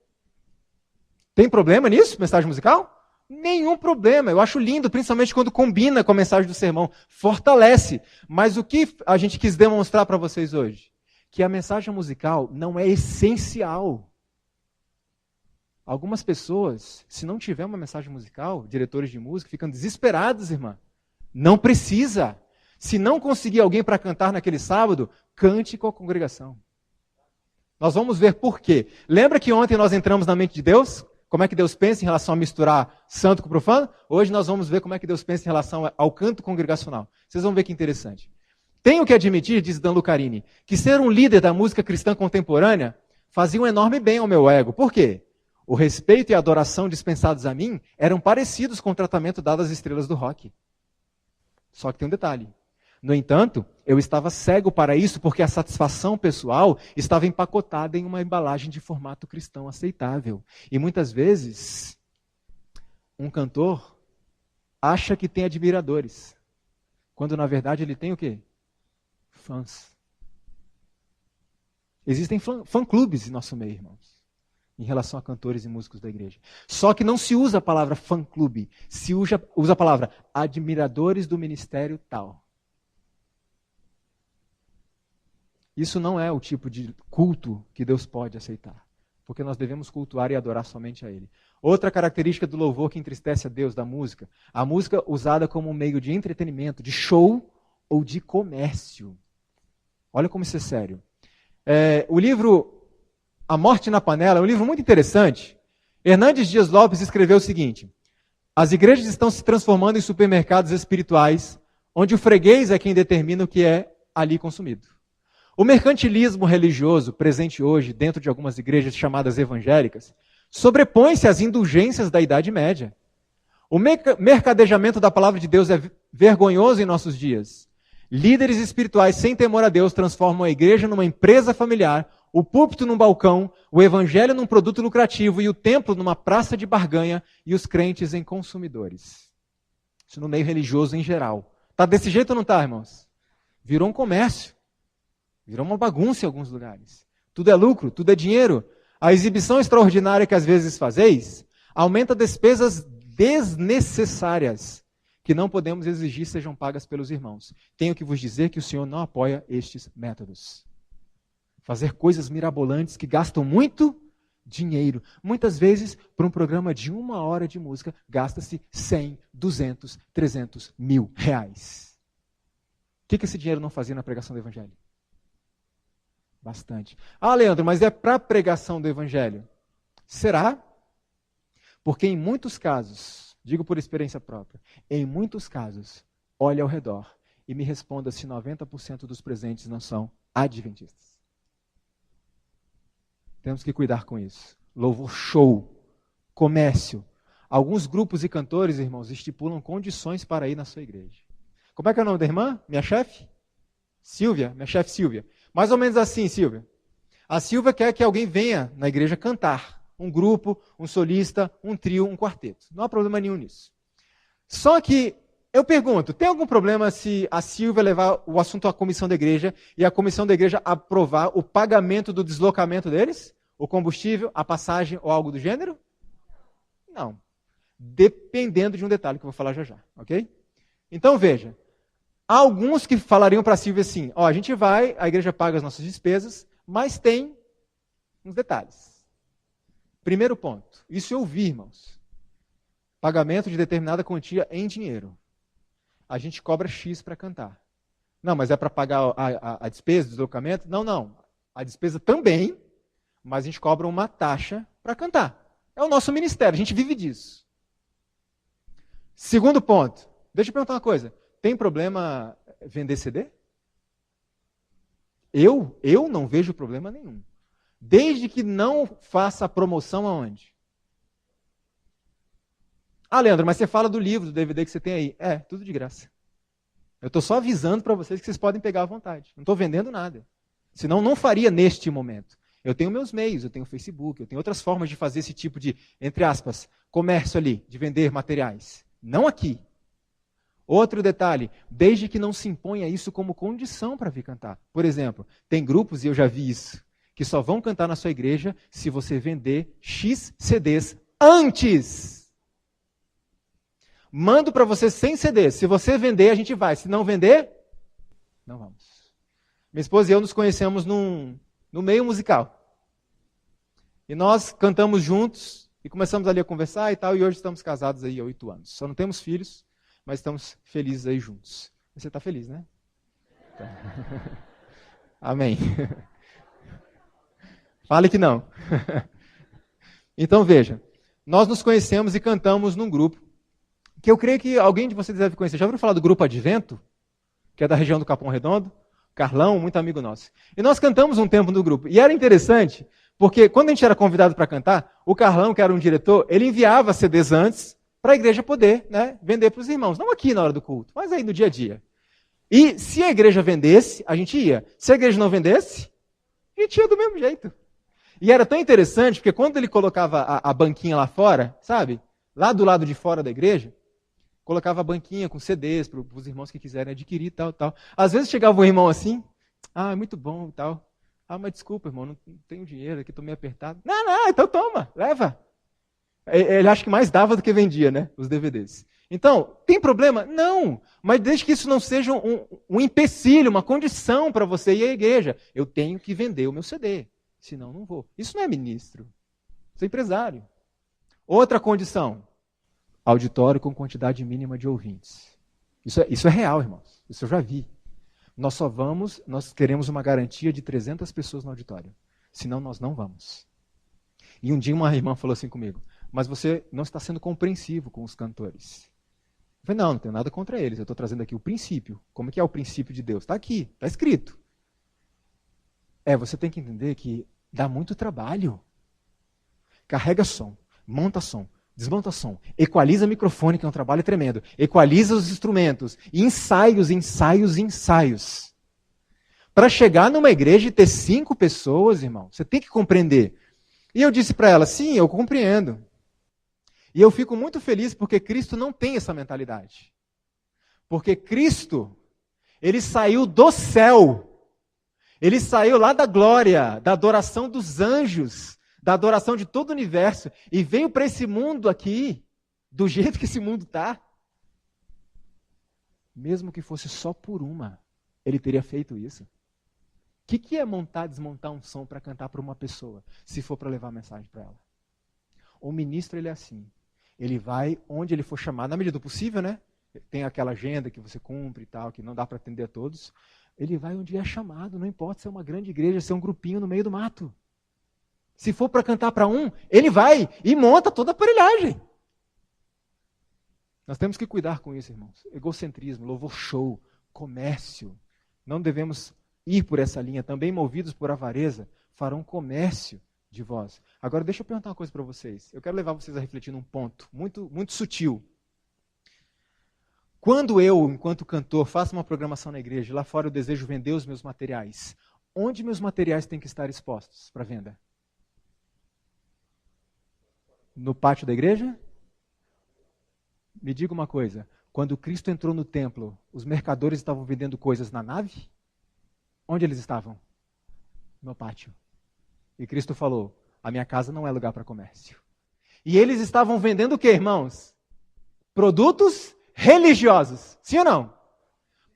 Tem problema nisso, mensagem musical? Nenhum problema, eu acho lindo, principalmente quando combina com a mensagem do sermão, fortalece. Mas o que a gente quis demonstrar para vocês hoje? Que a mensagem musical não é essencial. Algumas pessoas, se não tiver uma mensagem musical, diretores de música, ficam desesperados, irmã. Não precisa. Se não conseguir alguém para cantar naquele sábado, cante com a congregação. Nós vamos ver por quê. Lembra que ontem nós entramos na mente de Deus? Como é que Deus pensa em relação a misturar santo com profano? Hoje nós vamos ver como é que Deus pensa em relação ao canto congregacional. Vocês vão ver que interessante. Tenho que admitir, diz Dan Lucarini, que ser um líder da música cristã contemporânea fazia um enorme bem ao meu ego. Por quê? O respeito e a adoração dispensados a mim eram parecidos com o tratamento dado às estrelas do rock. Só que tem um detalhe. No entanto, eu estava cego para isso porque a satisfação pessoal estava empacotada em uma embalagem de formato cristão aceitável. E muitas vezes, um cantor acha que tem admiradores, quando na verdade ele tem o quê? Fãs. Existem fã-clubes em nosso meio, irmãos, em relação a cantores e músicos da igreja. Só que não se usa a palavra fã-clube, se usa a palavra admiradores do ministério tal. Isso não é o tipo de culto que Deus pode aceitar, porque nós devemos cultuar e adorar somente a Ele. Outra característica do louvor que entristece a Deus, da música, a música usada como um meio de entretenimento, de show ou de comércio. Olha como isso é sério. O livro A Morte na Panela é um livro muito interessante. Hernandes Dias Lopes escreveu o seguinte: as igrejas estão se transformando em supermercados espirituais, onde o freguês é quem determina o que é ali consumido. O mercantilismo religioso presente hoje dentro de algumas igrejas chamadas evangélicas sobrepõe-se às indulgências da Idade Média. O mercadejamento da palavra de Deus é vergonhoso em nossos dias. Líderes espirituais sem temor a Deus transformam a igreja numa empresa familiar, o púlpito num balcão, o evangelho num produto lucrativo e o templo numa praça de barganha e os crentes em consumidores. Isso no meio religioso em geral. Está desse jeito ou não está, irmãos? Virou um comércio. Virou uma bagunça em alguns lugares. Tudo é lucro, tudo é dinheiro. A exibição extraordinária que às vezes fazeis aumenta despesas desnecessárias que não podemos exigir sejam pagas pelos irmãos. Tenho que vos dizer que o Senhor não apoia estes métodos. Fazer coisas mirabolantes que gastam muito dinheiro. Muitas vezes, para um programa de 1 hora de música, gasta-se 100, 200, 300 mil reais. O que esse dinheiro não fazia na pregação do evangelho? Bastante. Ah, Leandro, mas é para a pregação do evangelho. Será? Porque em muitos casos, digo por experiência própria, em muitos casos, olhe ao redor e me responda se 90% dos presentes não são adventistas. Temos que cuidar com isso. Louvor show, comércio. Alguns grupos e cantores, irmãos, estipulam condições para ir na sua igreja. Como é que é o nome da irmã? Minha chefe? Silvia, minha chefe Silvia. Mais ou menos assim, Silvia. A Silvia quer que alguém venha na igreja cantar. Um grupo, um solista, um trio, um quarteto. Não há problema nenhum nisso. Só que Eu pergunto, tem algum problema se a Silvia levar o assunto à comissão da igreja e a comissão da igreja aprovar o pagamento do deslocamento deles? O combustível, a passagem ou algo do gênero? Não. Dependendo de um detalhe que eu vou falar já, ok? Então veja, há alguns que falariam para a Silvia assim, a gente vai, a igreja paga as nossas despesas, mas tem uns detalhes. Primeiro ponto, isso eu ouvi, irmãos. Pagamento de determinada quantia em dinheiro. A gente cobra X para cantar. Não, mas é para pagar a despesa, o deslocamento? Não. A despesa também, mas a gente cobra uma taxa para cantar. É o nosso ministério, a gente vive disso. Segundo ponto, deixa eu perguntar uma coisa. Tem problema vender CD? Eu não vejo problema nenhum. Desde que não faça promoção aonde? Ah, Leandro, mas você fala do livro, do DVD que você tem aí. É, tudo de graça. Eu estou só avisando para vocês que vocês podem pegar à vontade. Não estou vendendo nada. Senão não faria neste momento. Eu tenho meus meios, eu tenho o Facebook, eu tenho outras formas de fazer esse tipo de, entre aspas, comércio ali, de vender materiais. Não aqui. Outro detalhe, desde que não se imponha isso como condição para vir cantar. Por exemplo, tem grupos, e eu já vi isso, que só vão cantar na sua igreja se você vender X CDs antes. Mando para você 100 CDs. Se você vender, a gente vai. Se não vender, não vamos. Minha esposa e eu nos conhecemos no meio musical. E nós cantamos juntos e começamos ali a conversar e tal, e hoje estamos casados aí há 8 anos. Só não temos filhos, mas estamos felizes aí juntos. Você está feliz, né? Tá. Amém. Fale que não. Então veja, nós nos conhecemos e cantamos num grupo, que eu creio que alguém de vocês deve conhecer. Já ouviram falar do Grupo Advento? Que é da região do Capão Redondo? Carlão, muito amigo nosso. E nós cantamos um tempo no grupo. E era interessante, porque quando a gente era convidado para cantar, o Carlão, que era um diretor, ele enviava CDs antes para a igreja poder, né, vender para os irmãos. Não aqui na hora do culto, mas aí no dia a dia. E se a igreja vendesse, a gente ia. Se a igreja não vendesse, a gente ia do mesmo jeito. E era tão interessante, porque quando ele colocava a banquinha lá fora, sabe? Lá do lado de fora da igreja, colocava a banquinha com CDs para os irmãos que quiserem adquirir, tal. Às vezes chegava um irmão assim, muito bom e tal. Mas desculpa, irmão, não tenho dinheiro aqui, estou meio apertado. Não, então toma, leva. Ele acha que mais dava do que vendia, né, os DVDs. Então, tem problema? Não, mas desde que isso não seja um empecilho, uma condição para você ir à igreja. Eu tenho que vender o meu CD, senão não vou. Isso não é ministro, isso é empresário. Outra condição. Auditório com quantidade mínima de ouvintes. Isso é real, irmãos. Isso eu já vi. Nós queremos uma garantia de 300 pessoas no auditório. Senão nós não vamos. E um dia uma irmã falou assim comigo, mas você não está sendo compreensivo com os cantores. Eu falei, não tenho nada contra eles. Eu estou trazendo aqui o princípio. Como que é o princípio de Deus? Está aqui, está escrito. Você tem que entender que dá muito trabalho. Carrega som, monta som, desmonta som, equaliza microfone, que é um trabalho tremendo, equaliza os instrumentos, ensaios. Para chegar numa igreja e ter 5 pessoas, irmão, você tem que compreender. E eu disse para ela, sim, eu compreendo. E eu fico muito feliz porque Cristo não tem essa mentalidade. Porque Cristo, ele saiu do céu, ele saiu lá da glória, da adoração dos anjos, da adoração de todo o universo, e veio para esse mundo aqui, do jeito que esse mundo está. Mesmo que fosse só por uma, ele teria feito isso. O que é montar, desmontar um som para cantar para uma pessoa, se for para levar a mensagem para ela? O ministro, ele é assim. Ele vai onde ele for chamado, na medida do possível, né? Tem aquela agenda que você cumpre e tal, que não dá para atender a todos. Ele vai onde é chamado, não importa se é uma grande igreja, se é um grupinho no meio do mato. Se for para cantar para um, ele vai e monta toda a aparelhagem. Nós temos que cuidar com isso, irmãos. Egocentrismo, louvor show, comércio. Não devemos ir por essa linha. Também movidos por avareza, farão comércio de vós. Agora, deixa eu perguntar uma coisa para vocês. Eu quero levar vocês a refletir num ponto muito, muito sutil. Quando eu, enquanto cantor, faço uma programação na igreja, lá fora eu desejo vender os meus materiais, onde meus materiais têm que estar expostos para venda? No pátio da igreja? Me diga uma coisa, Quando Cristo entrou no templo, os mercadores estavam vendendo coisas na nave? Onde eles estavam? No pátio. E Cristo falou, a minha casa não é lugar para comércio. E eles estavam vendendo o quê, irmãos? Produtos religiosos. Sim ou não?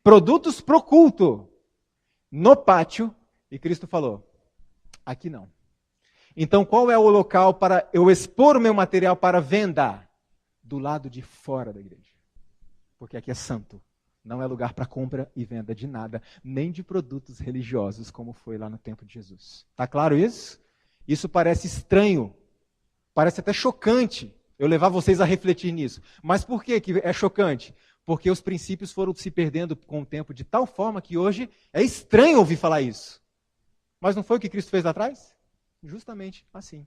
Produtos pro culto. No pátio. E Cristo falou, aqui não. Então qual é o local para eu expor o meu material para venda? Do lado de fora da igreja. Porque aqui é santo. Não é lugar para compra e venda de nada, nem de produtos religiosos, como foi lá no tempo de Jesus. Está claro isso? Isso parece estranho, parece até chocante eu levar vocês a refletir nisso. Mas por que é chocante? Porque os princípios foram se perdendo com o tempo de tal forma que hoje é estranho ouvir falar isso. Mas não foi o que Cristo fez lá atrás? Justamente assim.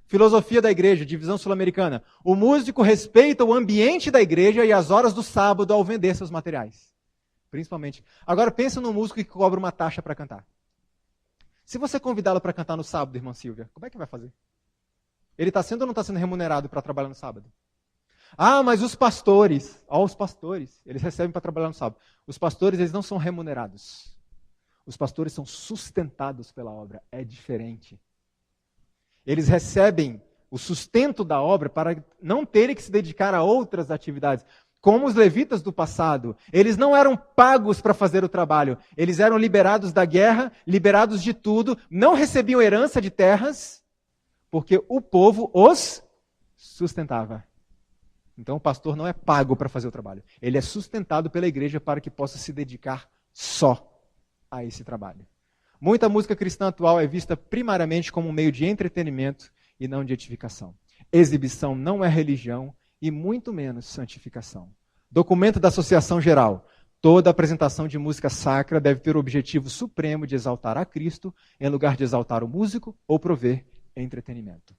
Filosofia da igreja, divisão sul-americana. O músico respeita o ambiente da igreja e as horas do sábado ao vender seus materiais. Principalmente. Agora pensa no músico que cobra uma taxa para cantar. Se você convidá-lo para cantar no sábado, irmã Silvia, como é que vai fazer? Ele está sendo ou não está sendo remunerado para trabalhar no sábado? Ah, mas os pastores, eles recebem para trabalhar no sábado. Os pastores, eles não são remunerados. Os pastores são sustentados pela obra. É diferente. Eles recebem o sustento da obra para não terem que se dedicar a outras atividades. Como os levitas do passado, eles não eram pagos para fazer o trabalho. Eles eram liberados da guerra, liberados de tudo, não recebiam herança de terras, porque o povo os sustentava. Então o pastor não é pago para fazer o trabalho. Ele é sustentado pela igreja para que possa se dedicar só a esse trabalho. Muita música cristã atual é vista primariamente como um meio de entretenimento e não de edificação. Exibição não é religião e muito menos santificação. Documento da Associação Geral. Toda apresentação de música sacra deve ter o objetivo supremo de exaltar a Cristo, em lugar de exaltar o músico ou prover entretenimento.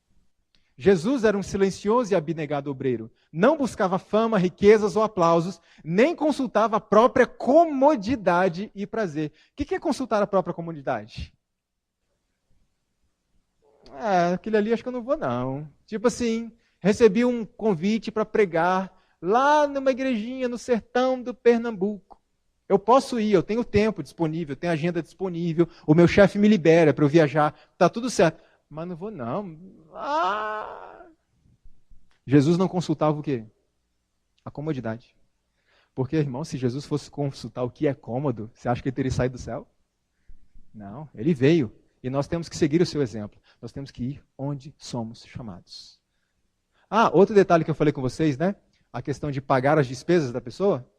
Jesus era um silencioso e abnegado obreiro. Não buscava fama, riquezas ou aplausos, nem consultava a própria comodidade e prazer. O que é consultar a própria comodidade? Aquele ali acho que eu não vou não. Tipo assim, recebi um convite para pregar lá numa igrejinha no sertão do Pernambuco. Eu posso ir, eu tenho tempo disponível, tenho agenda disponível, o meu chefe me libera para eu viajar, está tudo certo. Mas não vou não. Jesus não consultava o quê? A comodidade. Porque, irmão, se Jesus fosse consultar o que é cômodo, você acha que ele teria saído do céu? Não, ele veio. E nós temos que seguir o seu exemplo. Nós temos que ir onde somos chamados. Outro detalhe que eu falei com vocês, né? A questão de pagar as despesas da pessoa.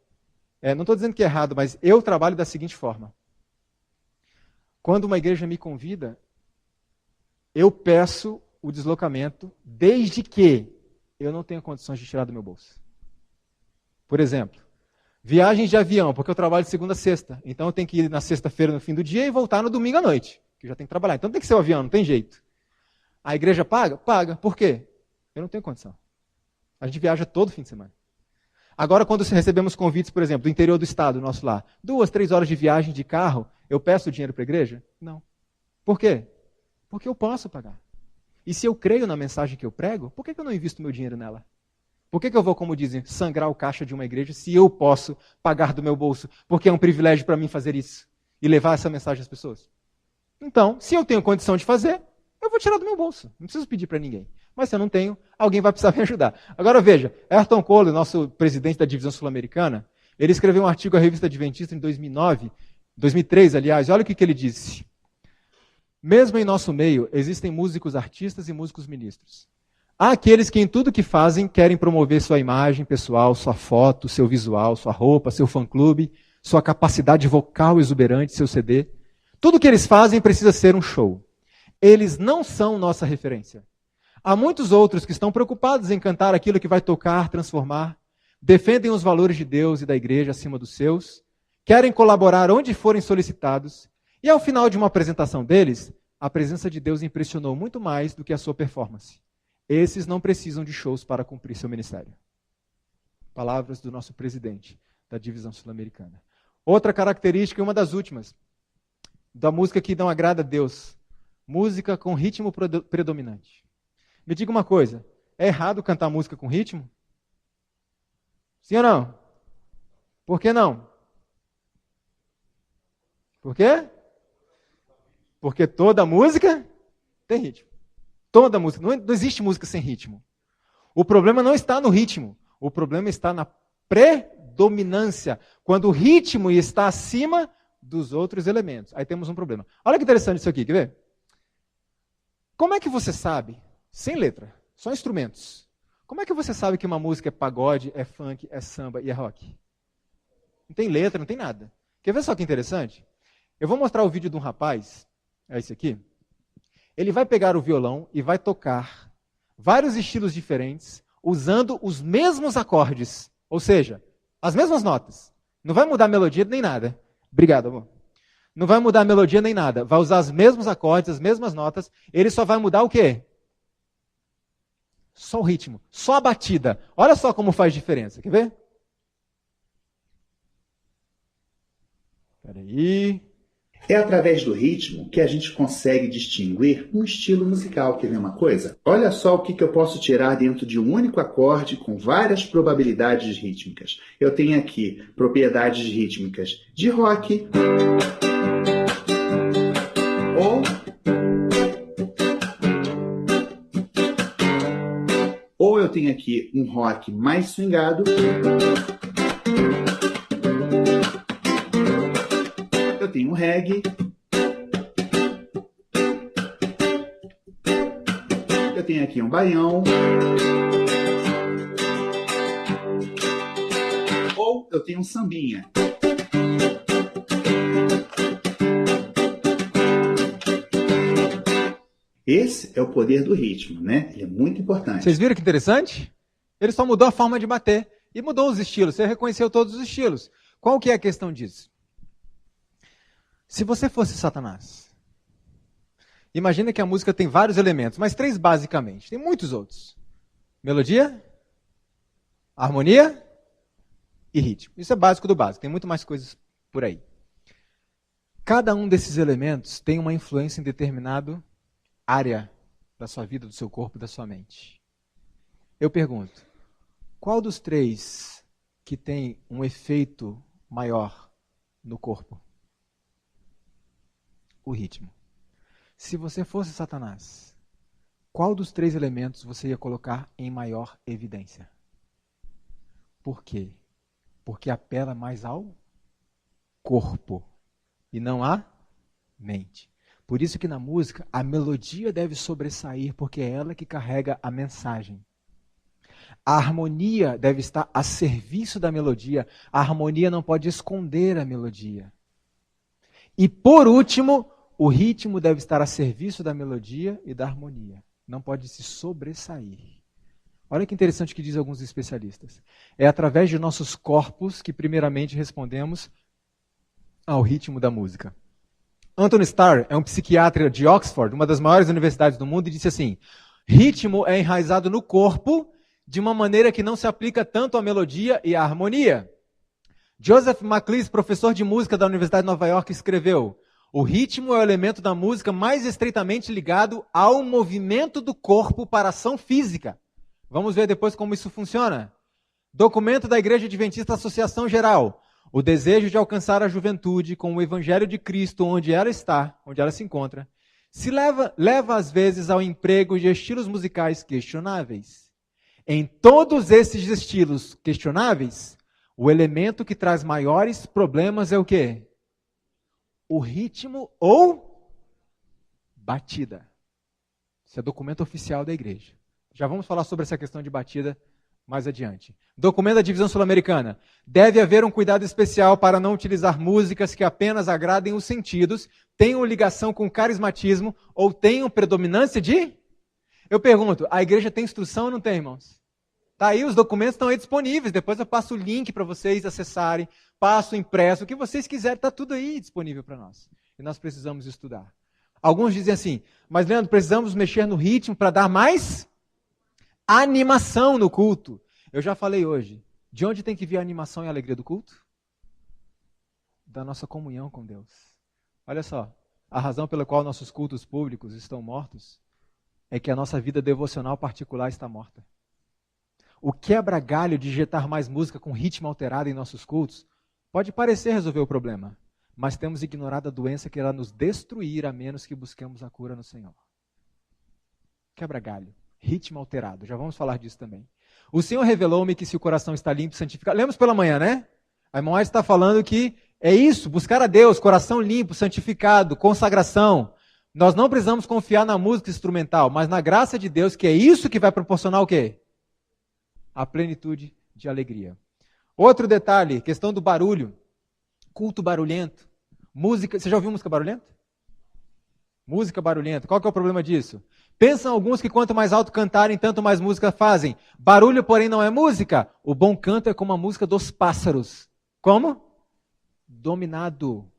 Não estou dizendo que é errado, mas eu trabalho da seguinte forma. Quando uma igreja me convida, eu peço o deslocamento desde que eu não tenha condições de tirar do meu bolso. Por exemplo, viagens de avião, porque eu trabalho de segunda a sexta. Então eu tenho que ir na sexta-feira no fim do dia e voltar no domingo à noite, que eu já tenho que trabalhar. Então tem que ser o avião, não tem jeito. A igreja paga? Paga. Por quê? Eu não tenho condição. A gente viaja todo fim de semana. Agora, quando recebemos convites, por exemplo, do interior do estado, nosso lá, 2, 3 horas de viagem de carro, eu peço dinheiro para a igreja? Não. Por quê? Porque eu posso pagar. E se eu creio na mensagem que eu prego, por que eu não invisto meu dinheiro nela? Por que eu vou, como dizem, sangrar o caixa de uma igreja se eu posso pagar do meu bolso? Porque é um privilégio para mim fazer isso e levar essa mensagem às pessoas. Então, se eu tenho condição de fazer, eu vou tirar do meu bolso. Não preciso pedir para ninguém. Mas se eu não tenho, alguém vai precisar me ajudar. Agora veja, Ayrton Cole, nosso presidente da divisão sul-americana, ele escreveu um artigo à revista Adventista em 2003, aliás, olha o que ele disse. Mesmo em nosso meio, existem músicos artistas e músicos ministros. Há aqueles que em tudo que fazem querem promover sua imagem pessoal, sua foto, seu visual, sua roupa, seu fã-clube, sua capacidade vocal exuberante, seu CD. Tudo que eles fazem precisa ser um show. Eles não são nossa referência. Há muitos outros que estão preocupados em cantar aquilo que vai tocar, transformar, defendem os valores de Deus e da igreja acima dos seus, querem colaborar onde forem solicitados, e ao final de uma apresentação deles, a presença de Deus impressionou muito mais do que a sua performance. Esses não precisam de shows para cumprir seu ministério. Palavras do nosso presidente da divisão sul-americana. Outra característica, e uma das últimas, da música que não agrada a Deus. Música com ritmo predominante. Me diga uma coisa, é errado cantar música com ritmo? Sim ou não? Por que não? Por quê? Porque toda música tem ritmo. Toda música. Não existe música sem ritmo. O problema não está no ritmo. O problema está na predominância. Quando o ritmo está acima dos outros elementos. Aí temos um problema. Olha que interessante isso aqui, quer ver? Como é que você sabe, sem letra, só instrumentos, como é que você sabe que uma música é pagode, é funk, é samba e é rock? Não tem letra, não tem nada. Quer ver só que interessante? Eu vou mostrar o vídeo de um rapaz, é esse aqui. Ele vai pegar o violão e vai tocar vários estilos diferentes, usando os mesmos acordes, ou seja, as mesmas notas. Não vai mudar a melodia nem nada. Obrigado, amor. Não vai mudar a melodia nem nada. Vai usar os mesmos acordes, as mesmas notas. Ele só vai mudar o quê? Só o ritmo, só a batida. Olha só como faz diferença. Quer ver? Espera aí.
É através do ritmo que a gente consegue distinguir um estilo musical. Quer ver uma coisa? Olha só o que eu posso tirar dentro de um único acorde com várias probabilidades rítmicas. Eu tenho aqui propriedades rítmicas de rock, ou eu tenho aqui um rock mais swingado, eu tenho um reggae, eu tenho aqui um baião, ou eu tenho um sambinha. Esse é o poder do ritmo, né? Ele é muito importante.
Vocês viram que interessante? Ele só mudou a forma de bater e mudou os estilos. Você reconheceu todos os estilos. Qual que é a questão disso? Se você fosse Satanás, imagina que a música tem vários elementos, mas 3 basicamente. Tem muitos outros. Melodia, harmonia e ritmo. Isso é básico do básico. Tem muito mais coisas por aí. Cada um desses elementos tem uma influência em determinado área da sua vida, do seu corpo, da sua mente. Eu pergunto, qual dos 3 que tem um efeito maior no corpo? O ritmo. Se você fosse Satanás, qual dos 3 elementos você ia colocar em maior evidência? Por quê? Porque apela mais ao corpo e não à mente. Por isso que na música a melodia deve sobressair, porque é ela que carrega a mensagem. A harmonia deve estar a serviço da melodia. A harmonia não pode esconder a melodia. E por último, o ritmo deve estar a serviço da melodia e da harmonia. Não pode se sobressair. Olha que interessante o que diz alguns especialistas. É através de nossos corpos que primeiramente respondemos ao ritmo da música. Anthony Starr é um psiquiatra de Oxford, uma das maiores universidades do mundo, e disse assim: ritmo é enraizado no corpo de uma maneira que não se aplica tanto à melodia e à harmonia. Joseph MacLeish, professor de música da Universidade de Nova York, escreveu: o ritmo é o elemento da música mais estreitamente ligado ao movimento do corpo para ação física. Vamos ver depois como isso funciona. Documento da Igreja Adventista Associação Geral. O desejo de alcançar a juventude com o Evangelho de Cristo onde ela está, onde ela se encontra, se leva às vezes ao emprego de estilos musicais questionáveis. Em todos esses estilos questionáveis, o elemento que traz maiores problemas é o quê? O ritmo ou batida. Isso é documento oficial da igreja. Já vamos falar sobre essa questão de batida mais adiante. Documento da Divisão Sul-Americana. Deve haver um cuidado especial para não utilizar músicas que apenas agradem os sentidos, tenham ligação com carismatismo ou tenham predominância de... Eu pergunto, a igreja tem instrução ou não tem, irmãos? Tá aí, os documentos estão aí disponíveis. Depois eu passo o link para vocês acessarem, passo impresso, o que vocês quiserem, está tudo aí disponível para nós. E nós precisamos estudar. Alguns dizem assim, mas Leandro, precisamos mexer no ritmo para dar mais animação no culto. Eu já falei hoje, de onde tem que vir a animação e a alegria do culto? Da nossa comunhão com Deus. Olha só, a razão pela qual nossos cultos públicos estão mortos é que a nossa vida devocional particular está morta. O quebra-galho de injetar mais música com ritmo alterado em nossos cultos Pode parecer resolver o problema, mas temos ignorado a doença que irá nos destruir a menos que busquemos a cura no Senhor. Quebra galho, ritmo alterado, já vamos falar disso também. O Senhor revelou-me que se o coração está limpo e santificado, lemos pela manhã, né? A irmã White está falando que é isso, buscar a Deus, coração limpo, santificado, consagração. Nós não precisamos confiar na música instrumental, mas na graça de Deus, que é isso que vai proporcionar o quê? A plenitude de alegria. Outro detalhe, questão do barulho. Culto barulhento. Música, você já ouviu música barulhenta? Música barulhenta. Qual que é o problema disso? Pensam alguns que quanto mais alto cantarem, tanto mais música fazem. Barulho, porém, não é música. O bom canto é como a música dos pássaros. Como? Dominado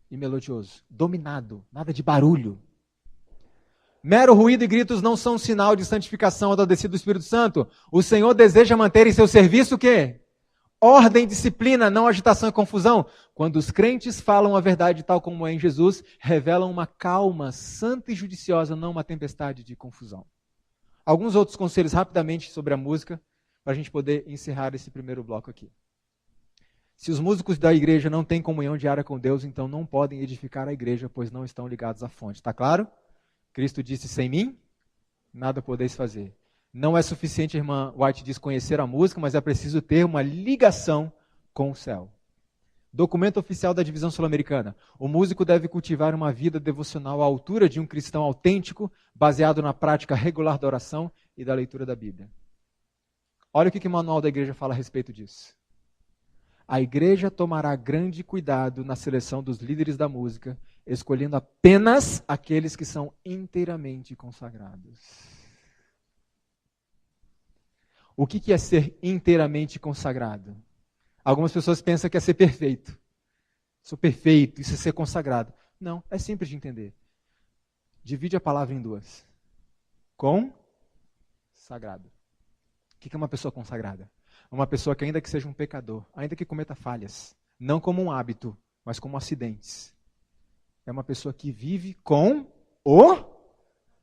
e melodioso. Dominado. Nada de barulho. Mero ruído e gritos não são sinal de santificação ou da descida do Espírito Santo. O Senhor deseja manter em seu serviço o quê? Ordem, disciplina, não agitação e confusão. Quando os crentes falam a verdade tal como é em Jesus, revelam uma calma, santa e judiciosa, não uma tempestade de confusão. Alguns outros conselhos rapidamente sobre a música, para a gente poder encerrar esse primeiro bloco aqui. Se os músicos da igreja não têm comunhão diária com Deus, então não podem edificar a igreja, pois não estão ligados à fonte. Está claro? Cristo disse, sem mim, nada podeis fazer. Não é suficiente, a irmã White diz, conhecer a música, mas é preciso ter uma ligação com o céu. Documento oficial da Divisão Sul-Americana. O músico deve cultivar uma vida devocional à altura de um cristão autêntico, baseado na prática regular da oração e da leitura da Bíblia. Olha o que o manual da igreja fala a respeito disso. A igreja tomará grande cuidado na seleção dos líderes da música, escolhendo apenas aqueles que são inteiramente consagrados. O que é ser inteiramente consagrado? Algumas pessoas pensam que é ser perfeito. Sou perfeito, isso é ser consagrado. Não, é simples de entender. Divide a palavra em duas. Consagrado. O que é uma pessoa consagrada? Uma pessoa que ainda que seja um pecador, ainda que cometa falhas, não como um hábito, mas como acidentes. É uma pessoa que vive com o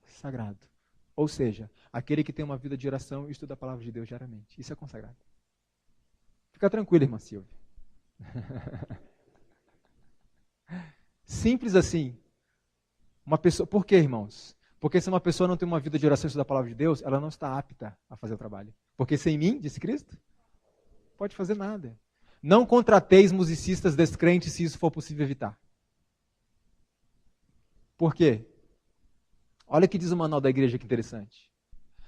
sagrado. Ou seja, aquele que tem uma vida de oração e estuda a palavra de Deus diariamente. Isso é consagrado. Fica tranquila, irmã Silvia. Simples assim. Uma pessoa, por quê, irmãos? Porque se uma pessoa não tem uma vida de oração e estuda a palavra de Deus, ela não está apta a fazer o trabalho. Porque sem mim, disse Cristo, pode fazer nada. Não contrateis musicistas descrentes se isso for possível evitar. Por quê? Olha o que diz o manual da igreja, que interessante.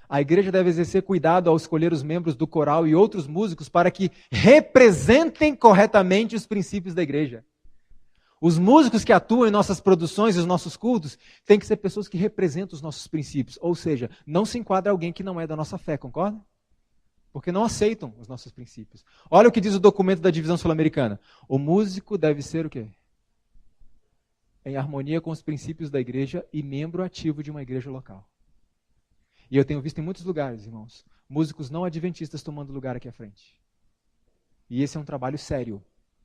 A igreja deve exercer cuidado ao escolher os membros do coral e outros músicos para que representem corretamente os princípios da igreja. Os músicos que atuam em nossas produções e os nossos cultos têm que ser pessoas que representam os nossos princípios. Ou seja, não se enquadra alguém que não é da nossa fé, concorda? Porque não aceitam os nossos princípios. Olha o que diz o documento da Divisão Sul-Americana. O músico deve ser o quê? Em harmonia com os princípios da igreja e membro ativo de uma igreja local. E eu tenho visto em muitos lugares, irmãos, músicos não adventistas tomando lugar aqui à frente. E esse é um trabalho sério.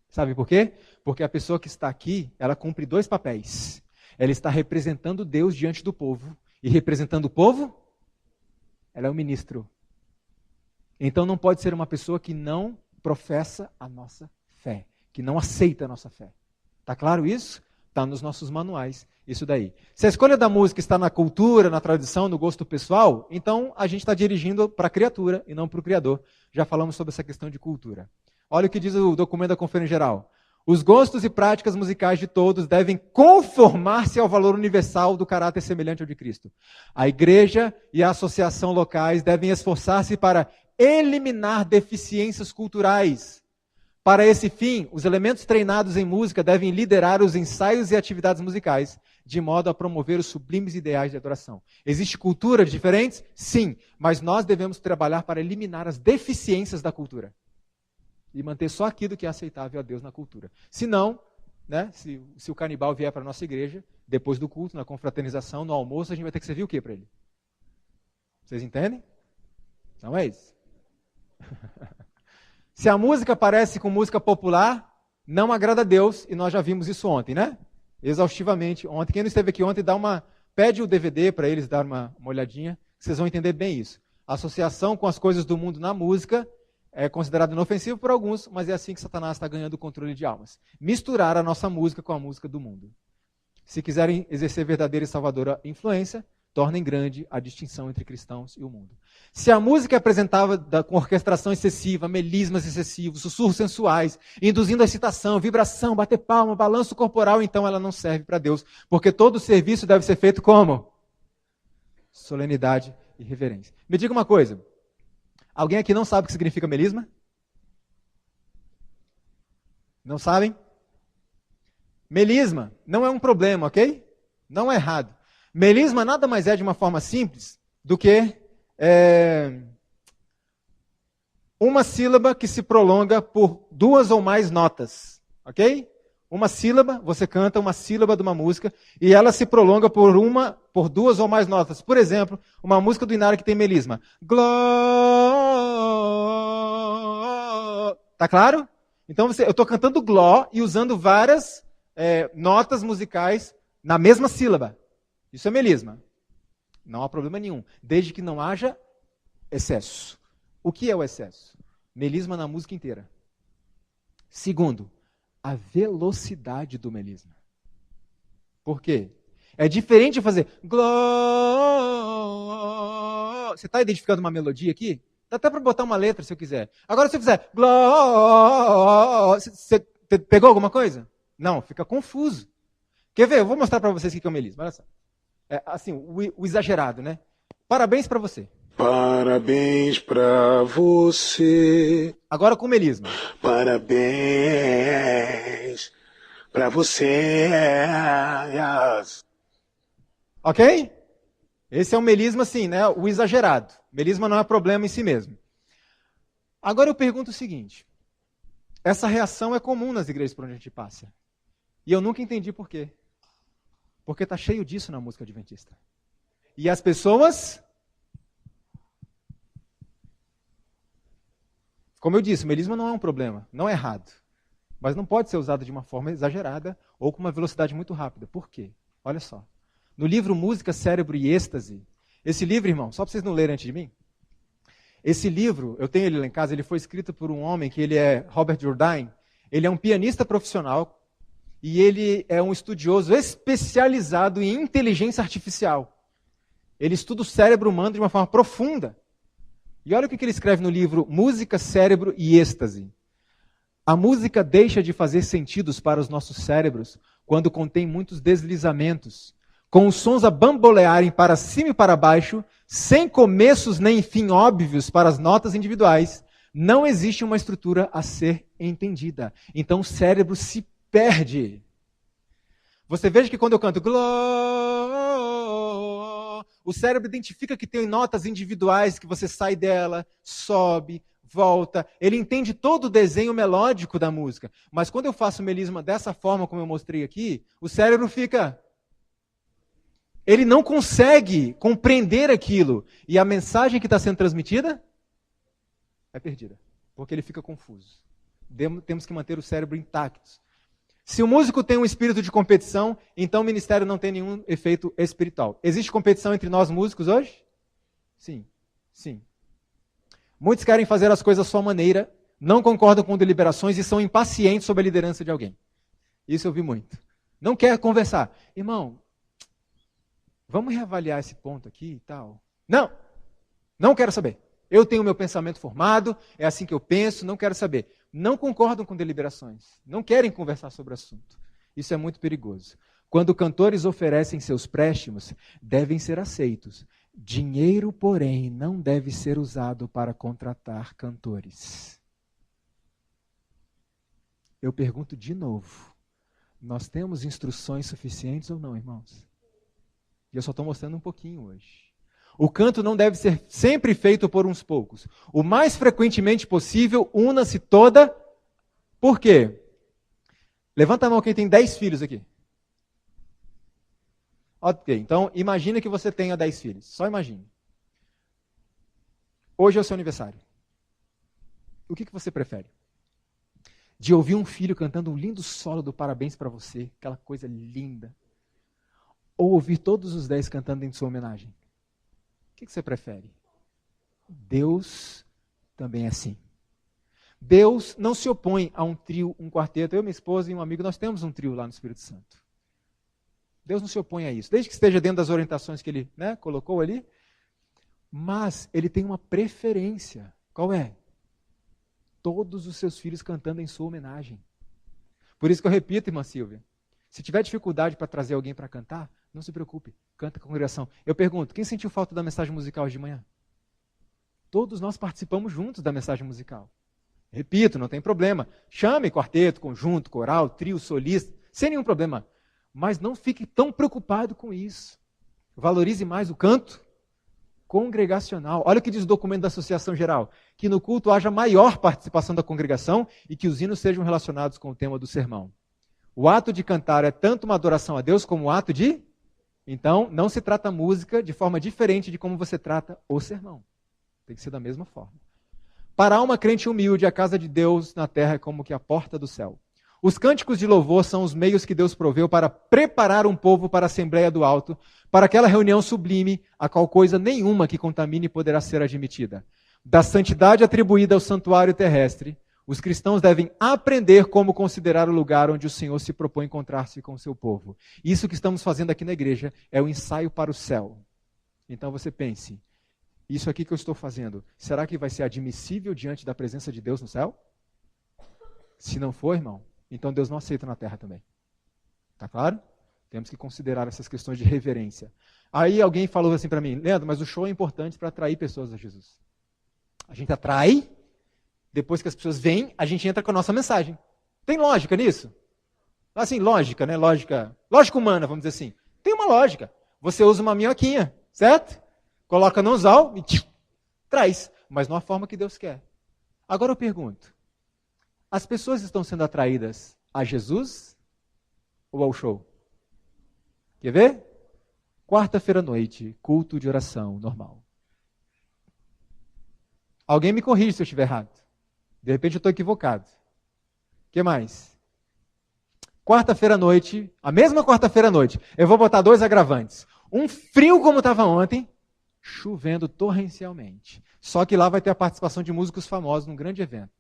Sabe por quê? Porque a pessoa que está aqui, ela cumpre dois papéis. Ela está representando Deus diante do povo. E representando o povo, ela é um ministro. Então não pode ser uma pessoa que não professa a nossa fé, que não aceita a nossa fé. Está claro isso? Está nos nossos manuais, isso daí. Se a escolha da música está na cultura, na tradição, no gosto pessoal, então a gente está dirigindo para a criatura e não para o Criador. Já falamos sobre essa questão de cultura. Olha o que diz o documento da Conferência Geral. Os gostos e práticas musicais de todos devem conformar-se ao valor universal do caráter semelhante ao de Cristo. A igreja e a associação locais devem esforçar-se para eliminar deficiências culturais. Para esse fim, os elementos treinados em música devem liderar os ensaios e atividades musicais, de modo a promover os sublimes ideais de adoração. Existem culturas diferentes? Sim, mas nós devemos trabalhar para eliminar as deficiências da cultura. E manter só aquilo que é aceitável a Deus na cultura. Se não, né, se o canibal vier para a nossa igreja, depois do culto, na confraternização, no almoço, a gente vai ter que servir o que para ele? Vocês entendem? Então é isso. Se a música parece com música popular, não agrada a Deus, e nós já vimos isso ontem, né? Exaustivamente ontem. Quem não esteve aqui ontem, pede o DVD para eles dar uma olhadinha, vocês vão entender bem isso. A associação com as coisas do mundo na música é considerado inofensivo por alguns, mas é assim que Satanás está ganhando o controle de almas. Misturar a nossa música com a música do mundo. Se quiserem exercer verdadeira e salvadora influência, tornem grande a distinção entre cristãos e o mundo. Se a música é apresentada com orquestração excessiva, melismas excessivos, sussurros sensuais, induzindo a excitação, vibração, bater palma, balanço corporal, então ela não serve para Deus, porque todo o serviço deve ser feito como? Solenidade e reverência. Me diga uma coisa, alguém aqui não sabe o que significa melisma? Não sabem? Melisma não é um problema, ok? Não é errado. Melisma nada mais é de uma forma simples do que uma sílaba que se prolonga por duas ou mais notas, ok? Uma sílaba, você canta uma sílaba de uma música e ela se prolonga por duas ou mais notas. Por exemplo, uma música do Inara que tem melisma. Gló. Tá claro? Então eu estou cantando gló e usando várias notas musicais na mesma sílaba. Isso é melisma. Não há problema nenhum, desde que não haja excesso. O que é o excesso? Melisma na música inteira. Segundo, a velocidade do melisma. Por quê? É diferente de fazer gló. Você está identificando uma melodia aqui? Dá até para botar uma letra se eu quiser. Agora se eu fizer gló, você pegou alguma coisa? Não, fica confuso. Quer ver? Eu vou mostrar para vocês o que é o melisma. Olha só. Assim, o exagerado, né? Parabéns para você.
Parabéns pra você.
Agora com melisma.
Parabéns pra você.
Ok? Esse é o melisma, assim, né? O exagerado. Melisma não é problema em si mesmo. Agora eu pergunto o seguinte. Essa reação é comum nas igrejas por onde a gente passa. E eu nunca entendi por quê. Porque está cheio disso na música adventista. E as pessoas... Como eu disse, o melisma não é um problema, não é errado. Mas não pode ser usado de uma forma exagerada ou com uma velocidade muito rápida. Por quê? Olha só. No livro Música, Cérebro e Êxtase, esse livro, irmão, só para vocês não lerem antes de mim, esse livro, eu tenho ele lá em casa, ele foi escrito por um homem que ele é Robert Jourdain, ele é um pianista profissional e ele é um estudioso especializado em inteligência artificial. Ele estuda o cérebro humano de uma forma profunda. E olha o que ele escreve no livro Música, Cérebro e Êxtase. A música deixa de fazer sentidos para os nossos cérebros quando contém muitos deslizamentos, com os sons a bambolearem para cima e para baixo, sem começos nem fim óbvios para as notas individuais. Não existe uma estrutura a ser entendida. Então o cérebro se perde. Você veja que quando eu canto gló, o cérebro identifica que tem notas individuais, que você sai dela, sobe, volta. Ele entende todo o desenho melódico da música. Mas quando eu faço o melisma dessa forma, como eu mostrei aqui, o cérebro fica... Ele não consegue compreender aquilo. E a mensagem que está sendo transmitida é perdida. Porque ele fica confuso. Temos que manter o cérebro intacto. Se o músico tem um espírito de competição, então o ministério não tem nenhum efeito espiritual. Existe competição entre nós músicos hoje? Sim, sim. Muitos querem fazer as coisas à sua maneira, não concordam com deliberações e são impacientes sob a liderança de alguém. Isso eu vi muito. Não quer conversar. Irmão, vamos reavaliar esse ponto aqui e tal. Não, não quero saber. Eu tenho meu pensamento formado, é assim que eu penso, não quero saber. Não concordam com deliberações, não querem conversar sobre o assunto. Isso é muito perigoso. Quando cantores oferecem seus préstimos, devem ser aceitos. Dinheiro, porém, não deve ser usado para contratar cantores. Eu pergunto de novo, nós temos instruções suficientes ou não, irmãos? E eu só estou mostrando um pouquinho hoje. O canto não deve ser sempre feito por uns poucos. O mais frequentemente possível, una-se toda. Por quê? Levanta a mão quem tem 10 filhos aqui. Ok, então imagina que você tenha 10 filhos. Só imagine. Hoje é o seu aniversário. O que você prefere? De ouvir um filho cantando um lindo solo do parabéns para você, aquela coisa linda. Ou ouvir todos os 10 cantando em sua homenagem? O que você prefere? Deus também é assim. Deus não se opõe a um trio, um quarteto. Eu, minha esposa e um amigo, nós temos um trio lá no Espírito Santo. Deus não se opõe a isso, desde que esteja dentro das orientações que Ele, colocou ali. Mas Ele tem uma preferência. Qual é? Todos os seus filhos cantando em sua homenagem. Por isso que eu repito, irmã Silvia, se tiver dificuldade para trazer alguém para cantar, não se preocupe, canta com a congregação. Eu pergunto, quem sentiu falta da mensagem musical hoje de manhã? Todos nós participamos juntos da mensagem musical. Repito, não tem problema. Chame quarteto, conjunto, coral, trio, solista, sem nenhum problema. Mas não fique tão preocupado com isso. Valorize mais o canto congregacional. Olha o que diz o documento da Associação Geral. Que no culto haja maior participação da congregação e que os hinos sejam relacionados com o tema do sermão. O ato de cantar é tanto uma adoração a Deus como um ato de... Então, não se trata a música de forma diferente de como você trata o sermão. Tem que ser da mesma forma. Para a alma crente humilde, a casa de Deus na terra é como que a porta do céu. Os cânticos de louvor são os meios que Deus proveu para preparar um povo para a Assembleia do Alto, para aquela reunião sublime, a qual coisa nenhuma que contamine poderá ser admitida. Da santidade atribuída ao santuário terrestre, os cristãos devem aprender como considerar o lugar onde o Senhor se propõe encontrar-se com o seu povo. Isso que estamos fazendo aqui na igreja é o ensaio para o céu. Então você pense, isso aqui que eu estou fazendo, será que vai ser admissível diante da presença de Deus no céu? Se não for, irmão, então Deus não aceita na terra também. Tá claro? Temos que considerar essas questões de reverência. Aí alguém falou assim para mim, Leandro, mas o show é importante para atrair pessoas a Jesus. A gente atrai, depois que as pessoas vêm, a gente entra com a nossa mensagem. Tem lógica nisso? Assim, lógica, né? Lógica humana, vamos dizer assim. Tem uma lógica. Você usa uma minhoquinha, certo? Coloca no anzol e traz. Mas não a forma que Deus quer. Agora eu pergunto, as pessoas estão sendo atraídas a Jesus ou ao show? Quer ver? Quarta-feira à noite, culto de oração normal. Alguém me corrige se eu estiver errado. De repente eu estou equivocado. O que mais? Quarta-feira à noite, a mesma quarta-feira à noite, eu vou botar 2 agravantes. Um frio como estava ontem, chovendo torrencialmente. Só que lá vai ter a participação de músicos famosos num grande evento.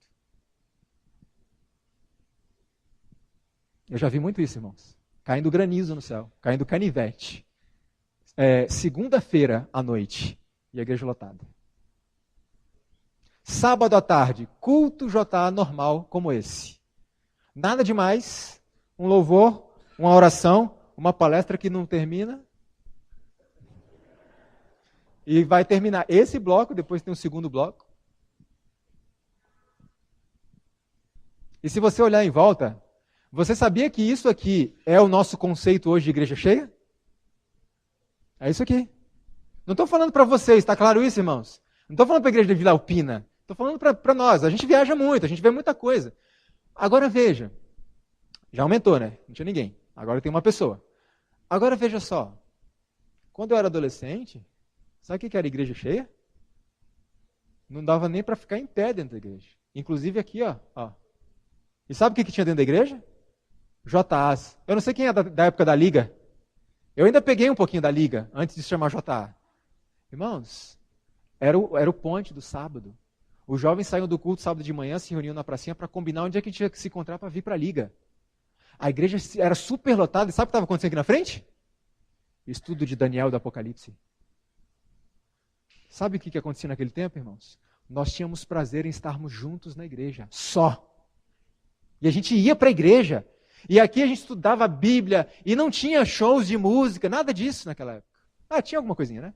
Eu já vi muito isso, irmãos. Caindo granizo no céu, caindo canivete. Segunda-feira à noite, e a igreja lotada. Sábado à tarde, culto JA normal como esse. Nada demais, um louvor, uma oração, uma palestra que não termina. E vai terminar esse bloco, depois tem o segundo bloco. E se você olhar em volta, você sabia que isso aqui é o nosso conceito hoje de igreja cheia? É isso aqui. Não estou falando para vocês, está claro isso, irmãos? Não estou falando para a igreja de Vila Alpina. Estou falando para nós. A gente viaja muito, a gente vê muita coisa. Agora veja. Já aumentou, né? Não tinha ninguém. Agora tem uma pessoa. Agora veja só. Quando eu era adolescente, sabe o que era igreja cheia? Não dava nem para ficar em pé dentro da igreja. Inclusive aqui, ó. E sabe o que tinha dentro da igreja? JAs. Eu não sei quem é da época da Liga. Eu ainda peguei um pouquinho da Liga, antes de se chamar JA. Irmãos, era o ponte do sábado. Os jovens saíam do culto sábado de manhã, se reuniam na pracinha para combinar onde é que a gente tinha que se encontrar para vir para a Liga. A igreja era super lotada. E sabe o que estava acontecendo aqui na frente? Estudo de Daniel do Apocalipse. Sabe o que acontecia naquele tempo, irmãos? Nós tínhamos prazer em estarmos juntos na igreja. Só. E a gente ia para a igreja. E aqui a gente estudava a Bíblia. E não tinha shows de música, nada disso naquela época. Tinha alguma coisinha, né?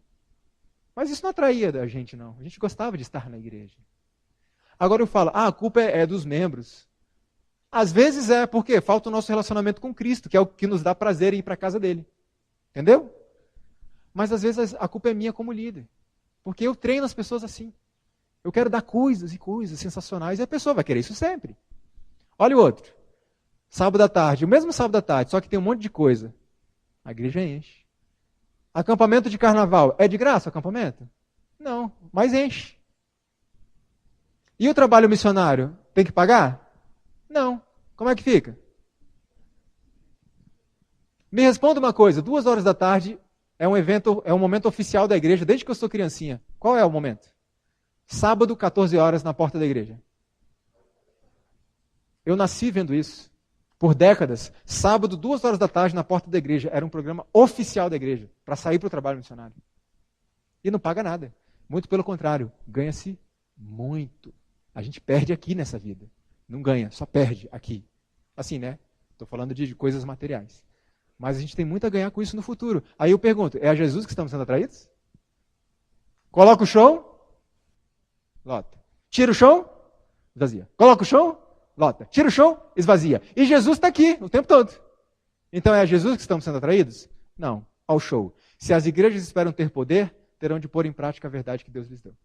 Mas isso não atraía a gente, não. A gente gostava de estar na igreja. Agora eu falo, a culpa é dos membros. Às vezes é porque falta o nosso relacionamento com Cristo, que é o que nos dá prazer em ir para a casa dele. Entendeu? Mas às vezes a culpa é minha como líder. Porque eu treino as pessoas assim. Eu quero dar coisas e coisas sensacionais e a pessoa vai querer isso sempre. Olha o outro. Sábado à tarde, o mesmo sábado à tarde, só que tem um monte de coisa. A igreja enche. Acampamento de carnaval, é de graça o acampamento? Não, mas enche. E o trabalho missionário, tem que pagar? Não. Como é que fica? Me responda uma coisa, 2 da tarde é um evento, é um momento oficial da igreja, desde que eu sou criancinha. Qual é o momento? Sábado, 14 horas, na porta da igreja. Eu nasci vendo isso. Por décadas, sábado, 14h na porta da igreja, era um programa oficial da igreja, para sair para o trabalho missionário. E não paga nada. Muito pelo contrário, ganha-se muito. A gente perde aqui nessa vida. Não ganha, só perde aqui. Assim, né? Estou falando de coisas materiais. Mas a gente tem muito a ganhar com isso no futuro. Aí eu pergunto, é a Jesus que estamos sendo atraídos? Coloca o show, lota. Tira o show, esvazia. Coloca o show, lota. Tira o show, esvazia. E Jesus está aqui o tempo todo. Então é a Jesus que estamos sendo atraídos? Não, ao show. Se as igrejas esperam ter poder, terão de pôr em prática a verdade que Deus lhes deu.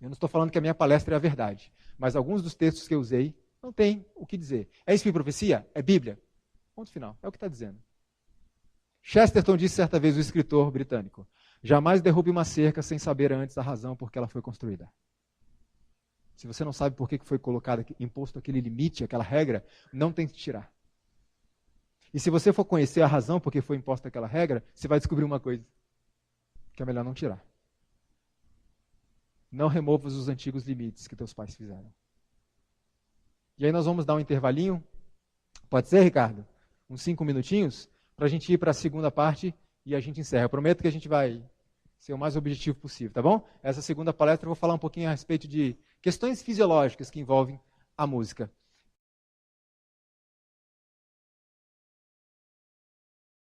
Eu não estou falando que a minha palestra é a verdade, mas alguns dos textos que eu usei não tem o que dizer. É isso que profecia? É Bíblia? Ponto final. É o que está dizendo. Chesterton disse certa vez, o escritor britânico, jamais derrube uma cerca sem saber antes a razão por que ela foi construída. Se você não sabe por que foi colocado, imposto aquele limite, aquela regra, não tem que tirar. E se você for conhecer a razão por que foi imposta aquela regra, você vai descobrir uma coisa, que é melhor não tirar. Não removas os antigos limites que teus pais fizeram. E aí nós vamos dar um intervalinho. Pode ser, Ricardo? Uns 5 minutinhos, para a gente ir para a segunda parte e a gente encerra. Eu prometo que a gente vai ser o mais objetivo possível, tá bom? Essa segunda palestra eu vou falar um pouquinho a respeito de questões fisiológicas que envolvem a música.